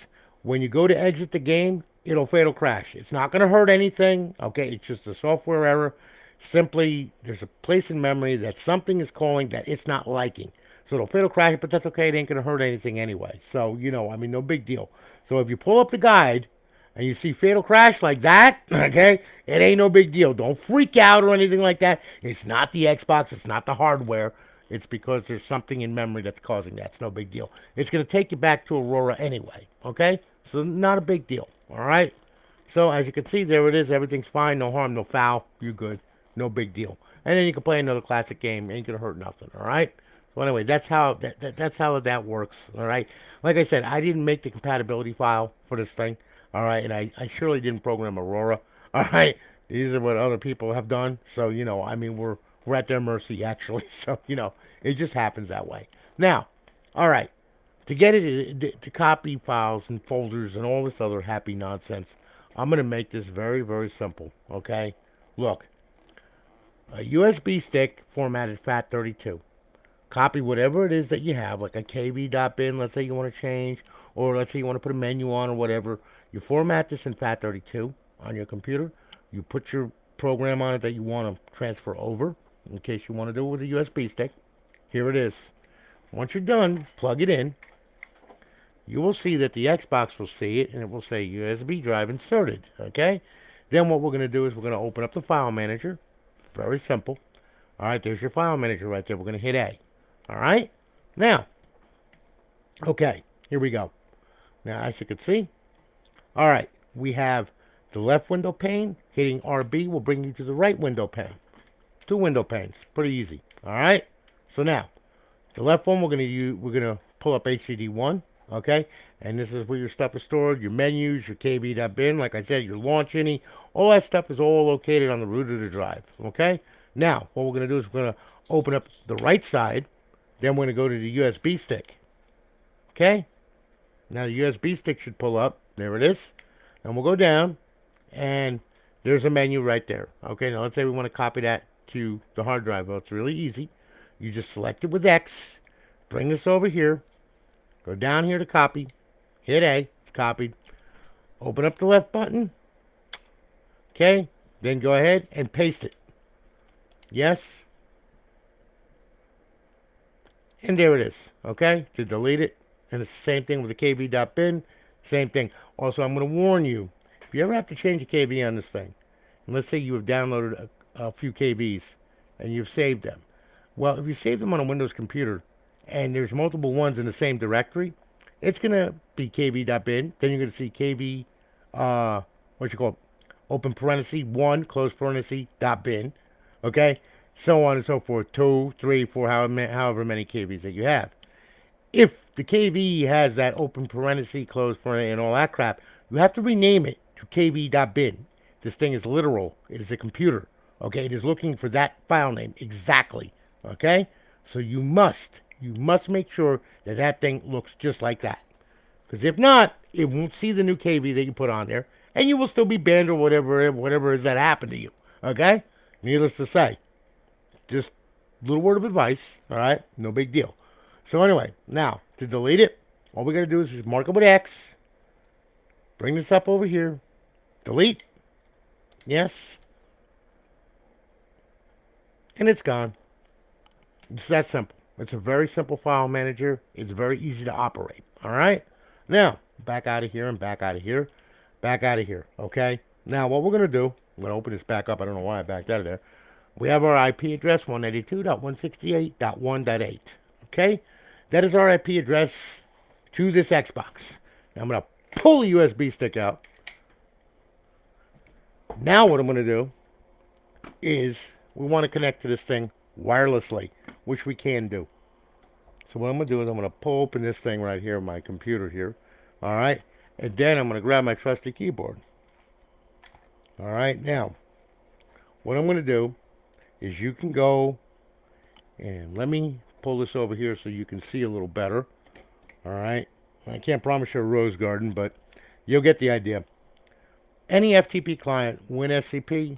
when you go to exit the game, it'll fatal crash. It's not gonna hurt anything. Okay, it's just a software error. Simply, there's a place in memory that something is calling that it's not liking. So it'll fatal crash, but that's okay. It ain't gonna hurt anything anyway. So I mean, no big deal. So if you pull up the guide and you see fatal crash like that, okay, it ain't no big deal. Don't freak out or anything like that. It's not the Xbox. It's not the hardware. It's because there's something in memory that's causing that. It's no big deal. It's going to take you back to Aurora anyway, okay? So not a big deal, all right? So as you can see, there it is. Everything's fine. No harm, no foul. You're good. No big deal. And then you can play another classic game. Ain't going to hurt nothing, all right? So anyway, that's how that's how that works, all right? Like I said, I didn't make the compatibility file for this thing. All right, and I surely didn't program Aurora. All right, these are what other people have done. So I mean, we're at their mercy actually. So it just happens that way. Now, all right, to get it to copy files and folders and all this other happy nonsense, I'm gonna make this very very simple. Okay, look, a USB stick formatted FAT32. Copy whatever it is that you have, like a kv.bin, let's say you want to change, or let's say you want to put a menu on or whatever. You format this in FAT32 on your computer. You put your program on it that you want to transfer over, in case you want to do it with a USB stick. Here it is. Once you're done, plug it in. You will see that the Xbox will see it, and it will say USB drive inserted, okay? Then what we're going to do is we're going to open up the file manager. Very simple. All right, there's your file manager right there. We're going to hit A. All right? Now, okay, here we go. Now, as you can see, all right, we have the left window pane. Hitting RB will bring you to the right window pane. 2 window panes. Pretty easy. All right? So now, the left one we're going to pull up HDD1, okay? And this is where your stuff is stored, your menus, your kb.bin, like I said, your launch any, all that stuff is all located on the root of the drive, okay? Now, what we're going to do is we're going to open up the right side. Then we're going to go to the USB stick. Okay? Now the USB stick should pull up. There it is. And we'll go down. And there's a menu right there. Okay, now let's say we want to copy that to the hard drive. Well, it's really easy. You just select it with X. Bring this over here. Go down here to copy. Hit A. It's copied. Open up the left button. Okay? Then go ahead and paste it. Yes. And there it is, okay? To delete it. And it's the same thing with the kb.bin. Same thing. Also, I'm going to warn you, if you ever have to change a KB on this thing, and let's say you have downloaded a few KBs and you've saved them. Well, if you save them on a Windows computer and there's multiple ones in the same directory, it's going to be kb.bin. Then you're going to see kb, open parenthesis, 1, close parenthesis, .bin. Okay? So on and so forth, 2, 3, 4, however many KVs that you have. If the KV has that open parenthesis, close parenthesis, and all that crap, you have to rename it to kv.bin. This thing is literal. It is a computer. Okay, it is looking for that file name exactly. Okay, so you must make sure that that thing looks just like that. Because if not, it won't see the new KV that you put on there, and you will still be banned or whatever is that happened to you. Okay, needless to say, just a little word of advice. All right, no big deal. So anyway, now to delete it, all we gotta do is just mark it with X. Bring this up over here. Delete. Yes. And it's gone. It's that simple. It's a very simple file manager. It's very easy to operate. All right? Now, back out of here and back out of here. Back out of here. Okay? Now, what we're going to do, I'm going to open this back up. I don't know why I backed out of there. We have our IP address, 192.168.1.8. Okay? That is our IP address to this Xbox. Now, I'm going to pull the USB stick out. Now, what I'm going to do is we want to connect to this thing wirelessly, which we can do. So what I'm going to do is I'm going to pull open this thing right here, my computer here. All right. And then I'm going to grab my trusty keyboard. All right. Now, what I'm going to do is you can go and let me pull this over here so you can see a little better. All right. I can't promise you a rose garden, but you'll get the idea. Any FTP client, WinSCP,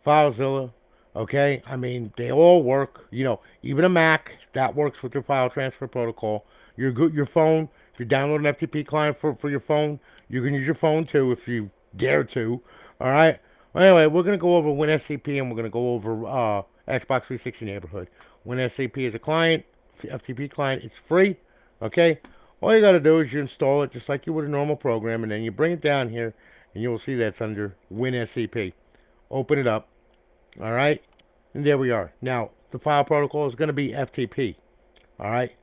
FileZilla, okay? I mean, they all work. You know, even a Mac, that works with their file transfer protocol. Your phone, if you download an FTP client for your phone, you can use your phone too if you dare to. All right? Well, anyway, we're going to go over WinSCP and we're going to go over Xbox 360 Neighborhood. WinSCP is a client, FTP client. It's free, okay? All you got to do is you install it just like you would a normal program, and then you bring it down here, and you will see that's under WinSCP. Open it up. All right. And there we are. Now, the file protocol is going to be FTP. All right.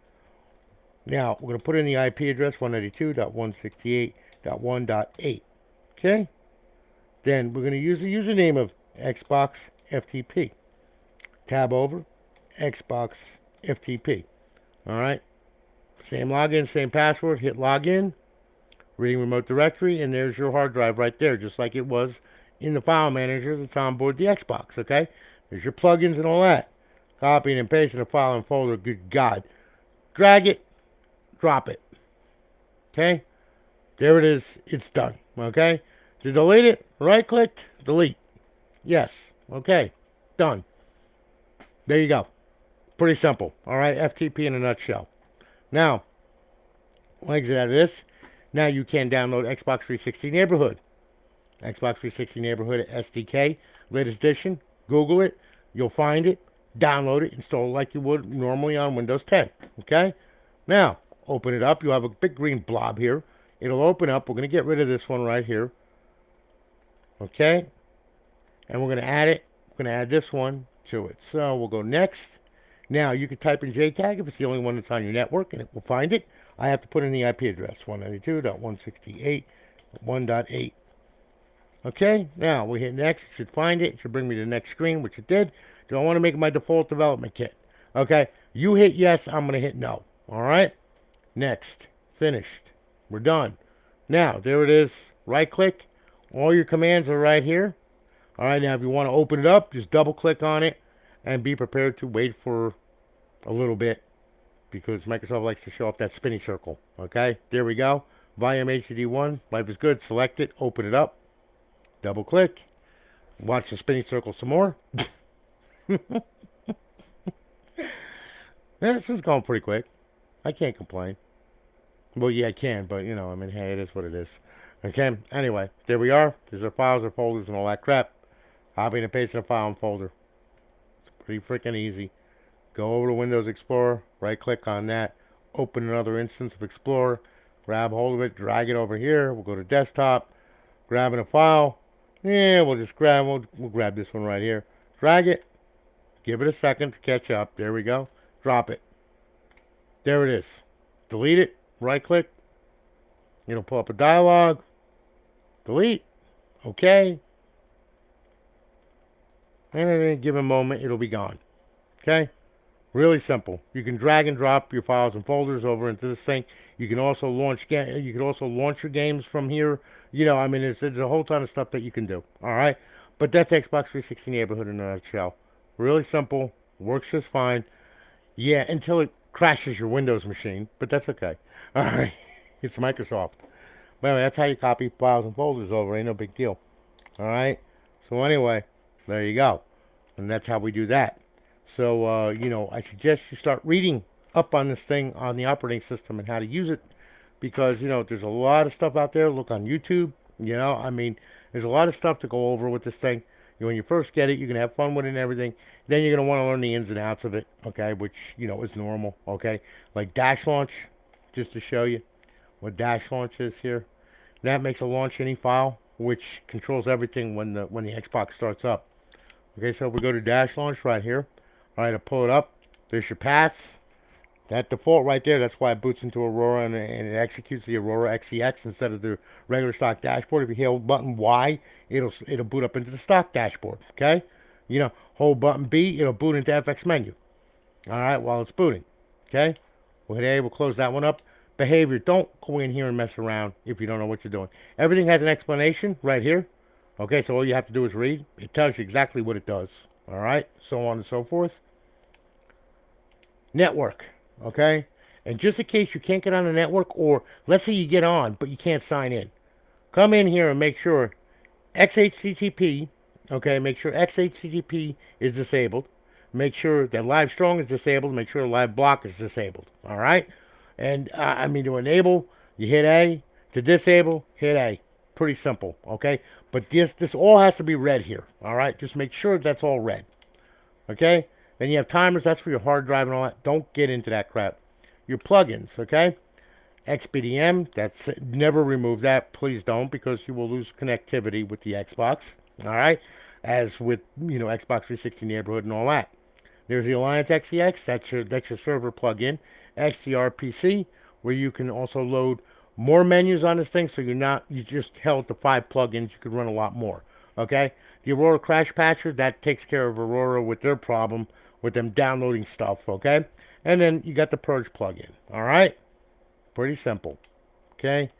Now, we're going to put in the IP address 192.168.1.8. Okay. Then we're going to use the username of Xbox FTP. Tab over Xbox FTP. All right. Same login, same password. Hit login. Reading remote directory, and there's your hard drive right there, just like it was in the file manager that's on board the Xbox, okay? There's your plugins and all that. Copying and pasting the file and folder, good God. Drag it, drop it. Okay? There it is. It's done, okay? To delete it, right-click, delete. Yes, okay, done. There you go. Pretty simple, all right? FTP in a nutshell. Now, we'll exit out of this. Now you can download Xbox 360 Neighborhood. Xbox 360 Neighborhood SDK, latest edition. Google it. You'll find it. Download it. Install it like you would normally on Windows 10. Okay? Now, open it up. You'll have a big green blob here. It'll open up. We're going to get rid of this one right here. Okay? And we're going to add it. We're going to add this one to it. So we'll go next. Now, you can type in JTAG if it's the only one that's on your network, and it will find it. I have to put in the IP address, 192.168.1.8. Okay, now we hit next. It should find it. It should bring me to the next screen, which it did. Do I want to make it my default development kit? Okay, you hit yes, I'm going to hit no. All right, next, finished. We're done. Now, there it is. Right click. All your commands are right here. All right, now if you want to open it up, just double click on it and be prepared to wait for a little bit, because Microsoft likes to show off that spinny circle. Okay, there we go. Volume HDD1, life is good. Select it, open it up, double click, watch the spinny circle some more. This is going pretty quick. I can't complain. Well, yeah, I can, but you know, I mean, hey, it is what it is. Okay, anyway, there we are. There's our files, our folders, and all that crap. Copying and pasting a file and folder. It's pretty freaking easy. Go over to Windows Explorer, right click on that, open another instance of Explorer, grab hold of it, drag it over here. We'll go to desktop, grabbing a file. Yeah, we'll grab this one right here. Drag it, give it a second to catch up. There we go. Drop it. There it is. Delete it, right click. It'll pull up a dialog. Delete. Okay. And at any given moment, it'll be gone. Okay? Really simple. You can drag and drop your files and folders over into this thing. You can also launch you can also launch your games from here. I mean, there's a whole ton of stuff that you can do. All right, but that's Xbox 360 neighborhood in a nutshell. Really simple. Works just fine. Yeah, until it crashes your Windows machine, but that's okay. All right, it's Microsoft. But anyway, that's how you copy files and folders over. Ain't no big deal. All right. So anyway, there you go, and that's how we do that. So I suggest you start reading up on this thing on the operating system and how to use it, because there's a lot of stuff out there. Look on YouTube. I mean, there's a lot of stuff to go over with this thing. When you first get it, you're gonna have fun with it and everything. Then you're gonna want to learn the ins and outs of it. Okay, which is normal. Okay, like dash launch, just to show you what dash launch is here. That makes a launch any file, which controls everything when the Xbox starts up. Okay, so if we go to dash launch right here, all right, I'll pull it up. There's your paths. That default right there, that's why it boots into Aurora and it executes the Aurora XEX instead of the regular stock dashboard. If you hold button Y, it'll boot up into the stock dashboard. Okay, hold button B, it'll boot into FX menu. All right, while it's booting. Okay, we'll hit A. We'll close that one up. Behavior, don't go in here and mess around if you don't know what you're doing. Everything has an explanation right here. Okay, so all you have to do is read. It tells you exactly what it does. All right, so on and so forth. Network, okay? And just in case you can't get on the network, or let's say you get on, but you can't sign in, come in here and make sure XHTTP, okay, make sure XHTTP is disabled. Make sure that Live Strong is disabled. Make sure Live Block is disabled, all right? And, to enable, you hit A. To disable, hit A. Pretty simple, okay? But this all has to be red here, all right? Just make sure that's all red, okay? Then you have timers. That's for your hard drive and all that. Don't get into that crap. Your plugins, okay? XBDM, that's never remove that. Please don't, because you will lose connectivity with the Xbox, all right? As with, Xbox 360 neighborhood and all that. There's the Alliance XEX. That's your server plugin. XDRPC, where you can also load more menus on this thing, so you just held to 5 plugins. You could run a lot more. Okay? The Aurora Crash Patcher, that takes care of Aurora with their problem with them downloading stuff. Okay? And then you got the Purge plugin. All right? Pretty simple. Okay?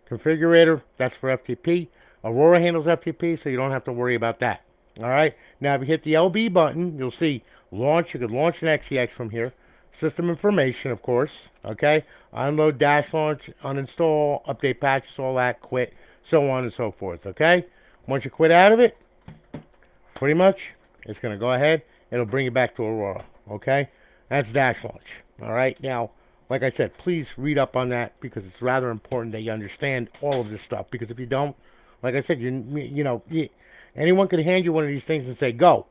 Configurator, that's for FTP. Aurora handles FTP, so you don't have to worry about that. All right? Now, if you hit the LB button, you'll see launch. You could launch an XEX from here. System information, of course. Okay? Unload, dash launch, uninstall, update patches, all that, quit, so on and so forth. Okay? Once you quit out of it, pretty much, it's going to go ahead. It'll bring you back to Aurora. Okay? That's dash launch. All right? Now, like I said, please read up on that, because it's rather important that you understand all of this stuff. Because if you don't, like I said, anyone could hand you one of these things and say, go.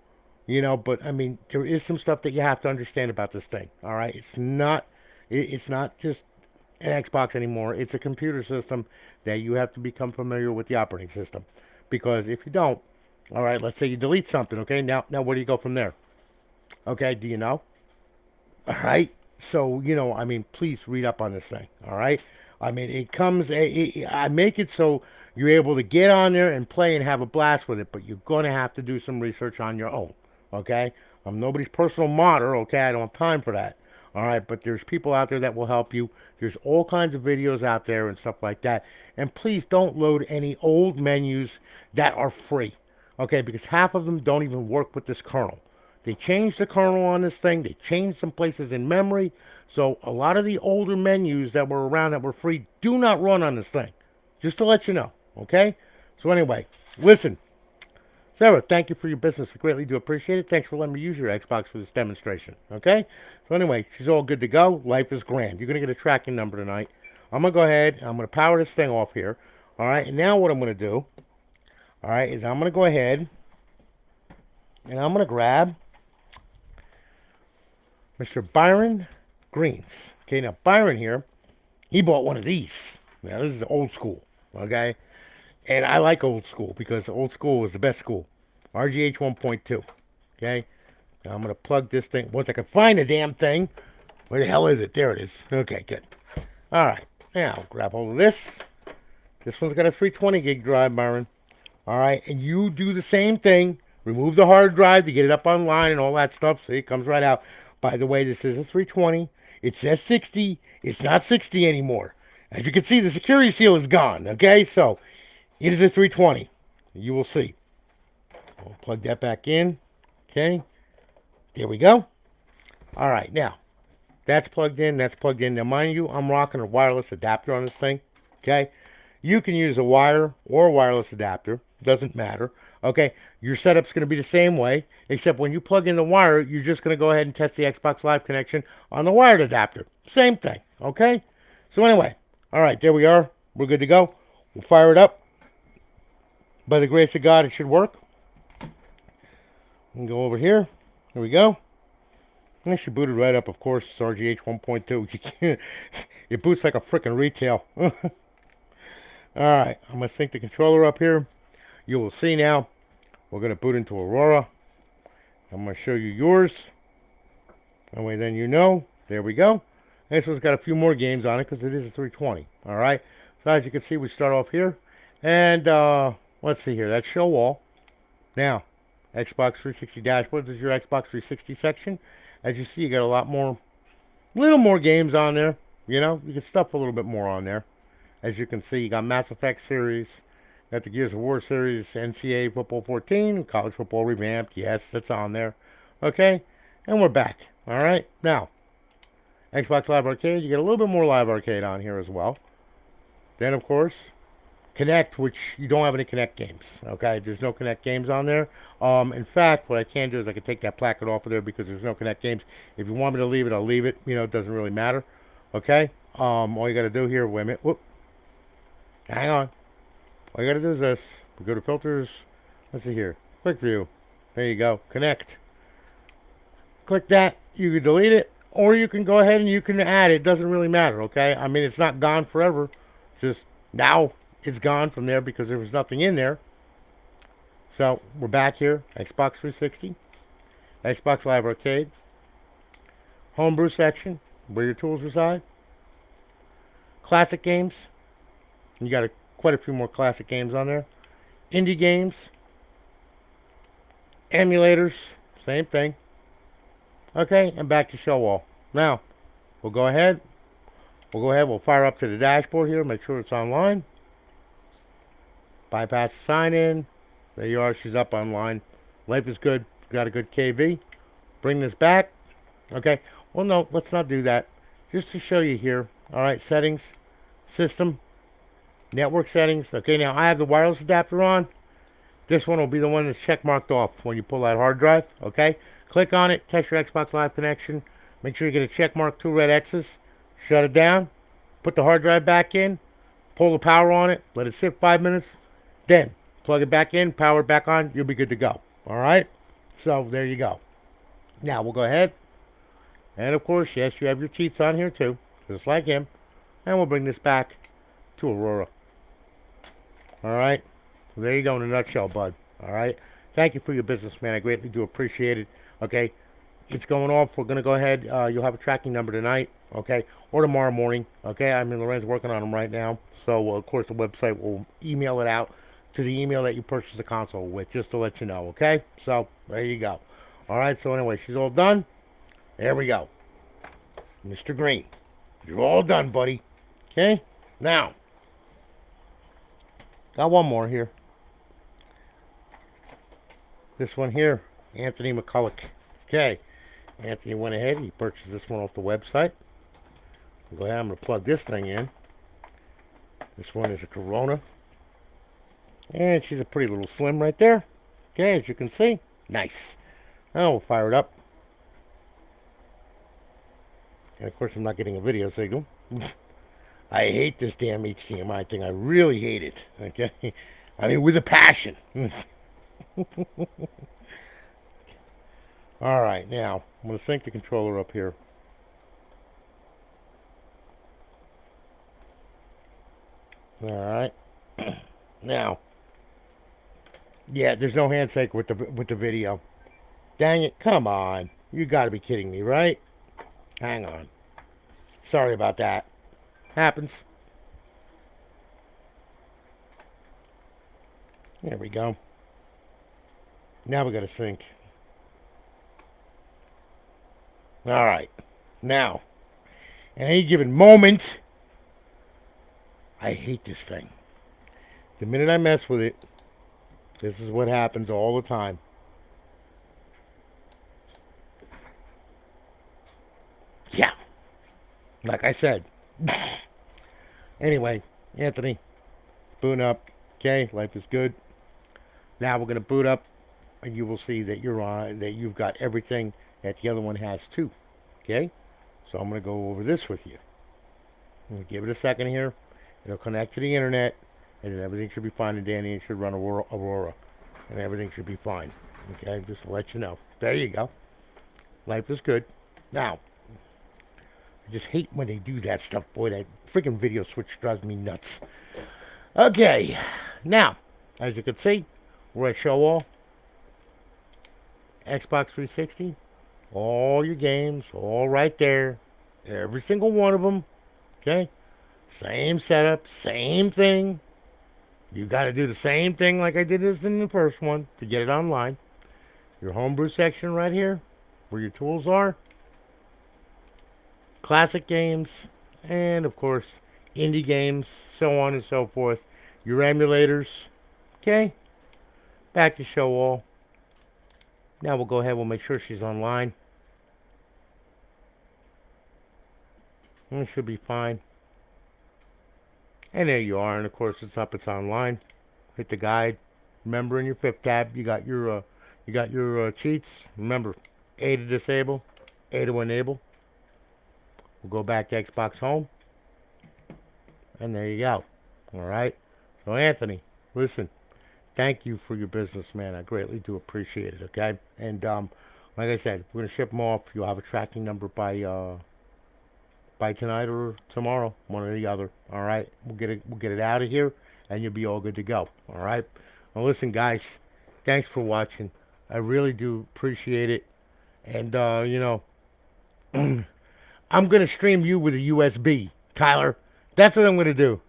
But I mean, there is some stuff that you have to understand about this thing. All right, it's not just an Xbox anymore. It's a computer system that you have to become familiar with the operating system. Because if you don't, all right, let's say you delete something. Okay, now where do you go from there? Okay, do you know? All right, so I mean, please read up on this thing. All right, I mean, I make it so you're able to get on there and play and have a blast with it, but you're gonna have to do some research on your own. Okay, I'm nobody's personal modder. Okay, I don't have time for that. All right, but there's people out there that will help you. There's all kinds of videos out there and stuff like that. And please don't load any old menus that are free. Okay, because half of them don't even work with this kernel. They changed the kernel on this thing. They changed some places in memory. So a lot of the older menus that were around that were free do not run on this thing. Just to let you know. Okay? So anyway, listen. Sarah, thank you for your business. I greatly do appreciate it. Thanks for letting me use your Xbox for this demonstration. Okay? So anyway, she's all good to go. Life is grand. You're going to get a tracking number tonight. I'm going to go ahead. I'm going to power this thing off here. All right? And now what I'm going to do, all right, is I'm going to go ahead and I'm going to grab Mr. Byron Greens. Okay, now Byron here, he bought one of these. Now, this is old school. Okay? And I like old school because old school was the best school. RGH 1.2. Okay? Now I'm going to plug this thing. Once I can find the damn thing. Where the hell is it? There it is. Okay, good. Alright. Now, grab hold of this. This one's got a 320 gig drive, Byron. Alright, and you do the same thing. Remove the hard drive to get it up online and all that stuff. See, it comes right out. By the way, this is a 320. It says 60. It's not 60 anymore. As you can see, the security seal is gone. Okay, so it is a 320. You will see. We'll plug that back in. Okay, there we go. All right, now that's plugged in. That's plugged in. Now, mind you, I'm rocking a wireless adapter on this thing. Okay, you can use a wire or a wireless adapter. Doesn't matter. Okay, your setup's going to be the same way, except when you plug in the wire, you're just going to go ahead and test the Xbox Live connection on the wired adapter. Same thing. Okay. So anyway, all right, there we are. We're good to go. We'll fire it up. By the grace of God, it should work. And go over here. Here we go. And it should boot it right up, of course. It's RGH 1.2. It boots like a freaking retail. Alright, I'm going to sync the controller up here. You will see now. We're going to boot into Aurora. I'm going to show you yours. That way then you know. There we go. This one's got a few more games on it because it is a 320. Alright. So as you can see, we start off here. And let's see here. That's show all. Now, Xbox 360 dashboard. This is your Xbox 360 section. As you see, you got a little more games on there. You know, you can stuff a little bit more on there. As you can see, you got Mass Effect series, got the Gears of War series, Ncaa Football 14, College Football Revamped. Yes, that's on there. Okay, and we're back. All right, now, Xbox Live Arcade, you get a little bit more Live Arcade on here as well. Then, of course, Connect, which you don't have any Connect games. Okay, there's no Connect games on there. In fact, what I can do is I can take that placard off of there because there's no Connect games. If you want me to leave it, I'll leave it. You know, it doesn't really matter. Okay, all you got to do here, wait a minute. Whoop. Hang on. All you got to do is this. We go to filters. Let's see here. Quick view. There you go. Connect. Click that. You can delete it, or you can go ahead and you can add it. It doesn't really matter. Okay. I mean, it's not gone forever. Just now it's gone from there because there was nothing in there. So we're back here. Xbox 360, Xbox Live Arcade, Homebrew section where your tools reside, classic games. You got quite a few more classic games on there. Indie games, emulators, same thing. Okay, and back to show all. Now, we'll go ahead. We'll fire up to the dashboard here. Make sure it's online. Bypass the sign in. There you are. She's up online. Life is good. Got a good KV. Bring this back. Okay. Well, no, let's not do that. Just to show you here. All right. Settings. System. Network settings. Okay. Now, I have the wireless adapter on. This one will be the one that's check marked off when you pull that hard drive. Okay. Click on it. Test your Xbox Live connection. Make sure you get a check mark, 2 red X's. Shut it down. Put the hard drive back in. Pull the power on it. Let it sit 5 minutes. Then plug it back in, power it back on, you'll be good to go. All right? So there you go. Now we'll go ahead. And of course, yes, you have your cheats on here too, just like him. And we'll bring this back to Aurora. All right? So there you go in a nutshell, bud. All right? Thank you for your business, man. I greatly do appreciate it. Okay? It's going off. We're going to go ahead. You'll have a tracking number tonight. Okay? Or tomorrow morning. Okay? I mean, Loren's working on them right now. So, of course, the website will email it out to the email that you purchased the console with, just to let you know, okay? So, there you go. All right, so anyway, she's all done. There we go. Mr. Green, you're all done, buddy. Okay? Now, got one more here. This one here, Anthony McCulloch. Okay. Anthony went ahead. He purchased this one off the website. Go ahead. I'm going to plug this thing in. This one is a Corona. And she's a pretty little slim right there. Okay, as you can see. Nice. Now we'll fire it up. And of course I'm not getting a video signal. I hate this damn HDMI thing. I really hate it. Okay? I mean, with a passion. Alright, now I'm going to sync the controller up here. Alright. Now, yeah, there's no handshake with the video. Dang it, come on. You gotta be kidding me, right? Hang on. Sorry about that. Happens. There we go. Now we gotta sync. All right. Now, at any given moment, I hate this thing. The minute I mess with it, this is what happens all the time. Yeah, like I said. Anyway, Anthony, boot up. Okay, life is good. Now we're gonna boot up, and you will see that you're on. That you've got everything that the other one has too. Okay, so I'm gonna go over this with you. I'm gonna give it a second here. It'll connect to the internet, and then everything should be fine and dandy. It should run Aurora, and everything should be fine. Okay, just to let you know. There you go. Life is good. Now, I just hate when they do that stuff, boy. That freaking video switch drives me nuts. Okay, now, as you can see, we're at Show All, Xbox 360, all your games, all right there, every single one of them. Okay, same setup, same thing. You got to do the same thing like I did this in the first one to get it online. Your homebrew section right here, where your tools are, classic games, and of course, indie games, so on and so forth. Your emulators. Okay, back to Show All. Now we'll go ahead, we'll make sure she's online. And it should be fine. And there you are, and of course it's up, it's online. Hit the guide. Remember in your fifth tab, you got your cheats. Remember, A to disable, A to enable. We'll go back to Xbox Home. And there you go. Alright? So Anthony, listen, thank you for your business, man. I greatly do appreciate it, okay? And like I said, we're gonna ship them off. You'll have a tracking number by tonight or tomorrow, one or the other. All right, we'll get it out of here, and you'll be all good to go. All right. Well, listen, guys, thanks for watching. I really do appreciate it, and I'm gonna stream you with a USB, Tyler. That's what I'm gonna do.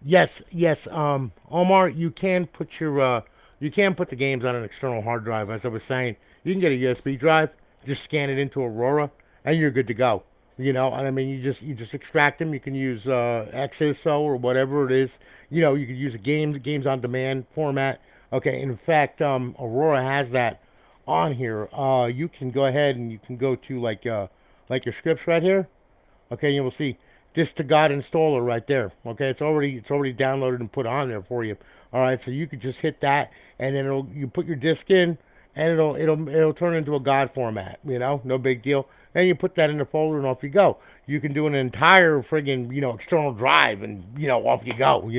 Yes, yes. Omar, you can put the games on an external hard drive. As I was saying, you can get a USB drive, just scan it into Aurora, and you're good to go. And I mean, you just extract them. You can use XSO or whatever it is. You could use a games on demand format. Okay, in fact, Aurora has that on here. You can go ahead and you can go to like your scripts right here. Okay, you will see this to God installer right there. Okay, it's already downloaded and put on there for you. All right, so you could just hit that, and then you put your disk in, and it'll turn into a God format. No big deal. Then you put that in the folder, and off you go. You can do an entire friggin' external drive, and off you go.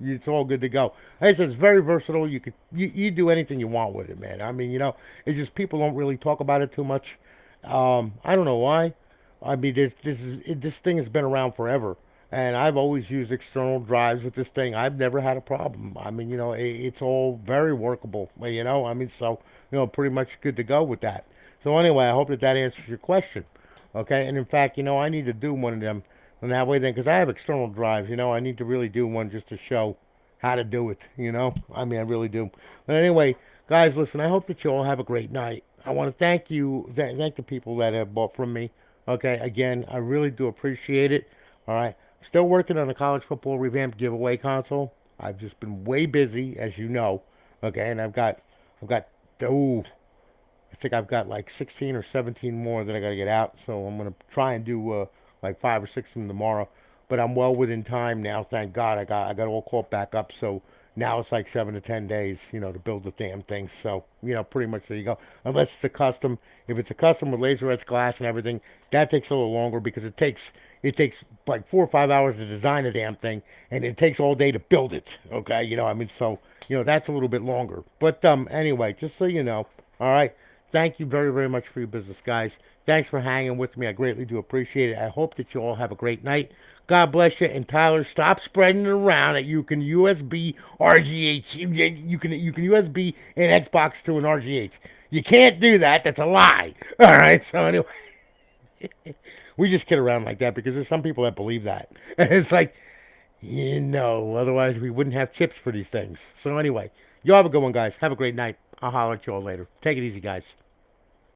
It's all good to go. Like I said, it's very versatile. You do anything you want with it, man. I mean, it's just people don't really talk about it too much. I don't know why. I mean, this thing has been around forever, and I've always used external drives with this thing. I've never had a problem. I mean, it's all very workable. I mean, so pretty much good to go with that. So anyway, I hope that answers your question. Okay, and in fact, I need to do one of them, and that way then, because I have external drives. I need to really do one just to show how to do it. I mean, I really do. But anyway, guys, listen. I hope that you all have a great night. I want to thank you, thank the people that have bought from me. Okay, again, I really do appreciate it. All right, still working on the college football revamped giveaway console. I've just been way busy, as you know. Okay, and oh, I think I've got like 16 or 17 more that I got to get out. So I'm gonna try and do like 5 or 6 of them tomorrow. But I'm well within time now. Thank God. I got all caught back up. So now it's like 7 to 10 days, to build the damn thing. So pretty much there you go. Unless it's a custom. If it's a custom with laser etched glass and everything, that takes a little longer because it takes like 4 or 5 hours to design a damn thing, and it takes all day to build it. Okay, I mean, so that's a little bit longer. But anyway, just so you know, all right. Thank you very, very much for your business, guys. Thanks for hanging with me. I greatly do appreciate it. I hope that you all have a great night. God bless you. And Tyler, stop spreading it around that you can USB RGH. You can USB an Xbox to an RGH. You can't do that. That's a lie. All right. So anyway, we just kid around like that because there's some people that believe that. And it's like, otherwise we wouldn't have chips for these things. So anyway, you have a good one, guys. Have a great night. I'll holler at you all later. Take it easy, guys.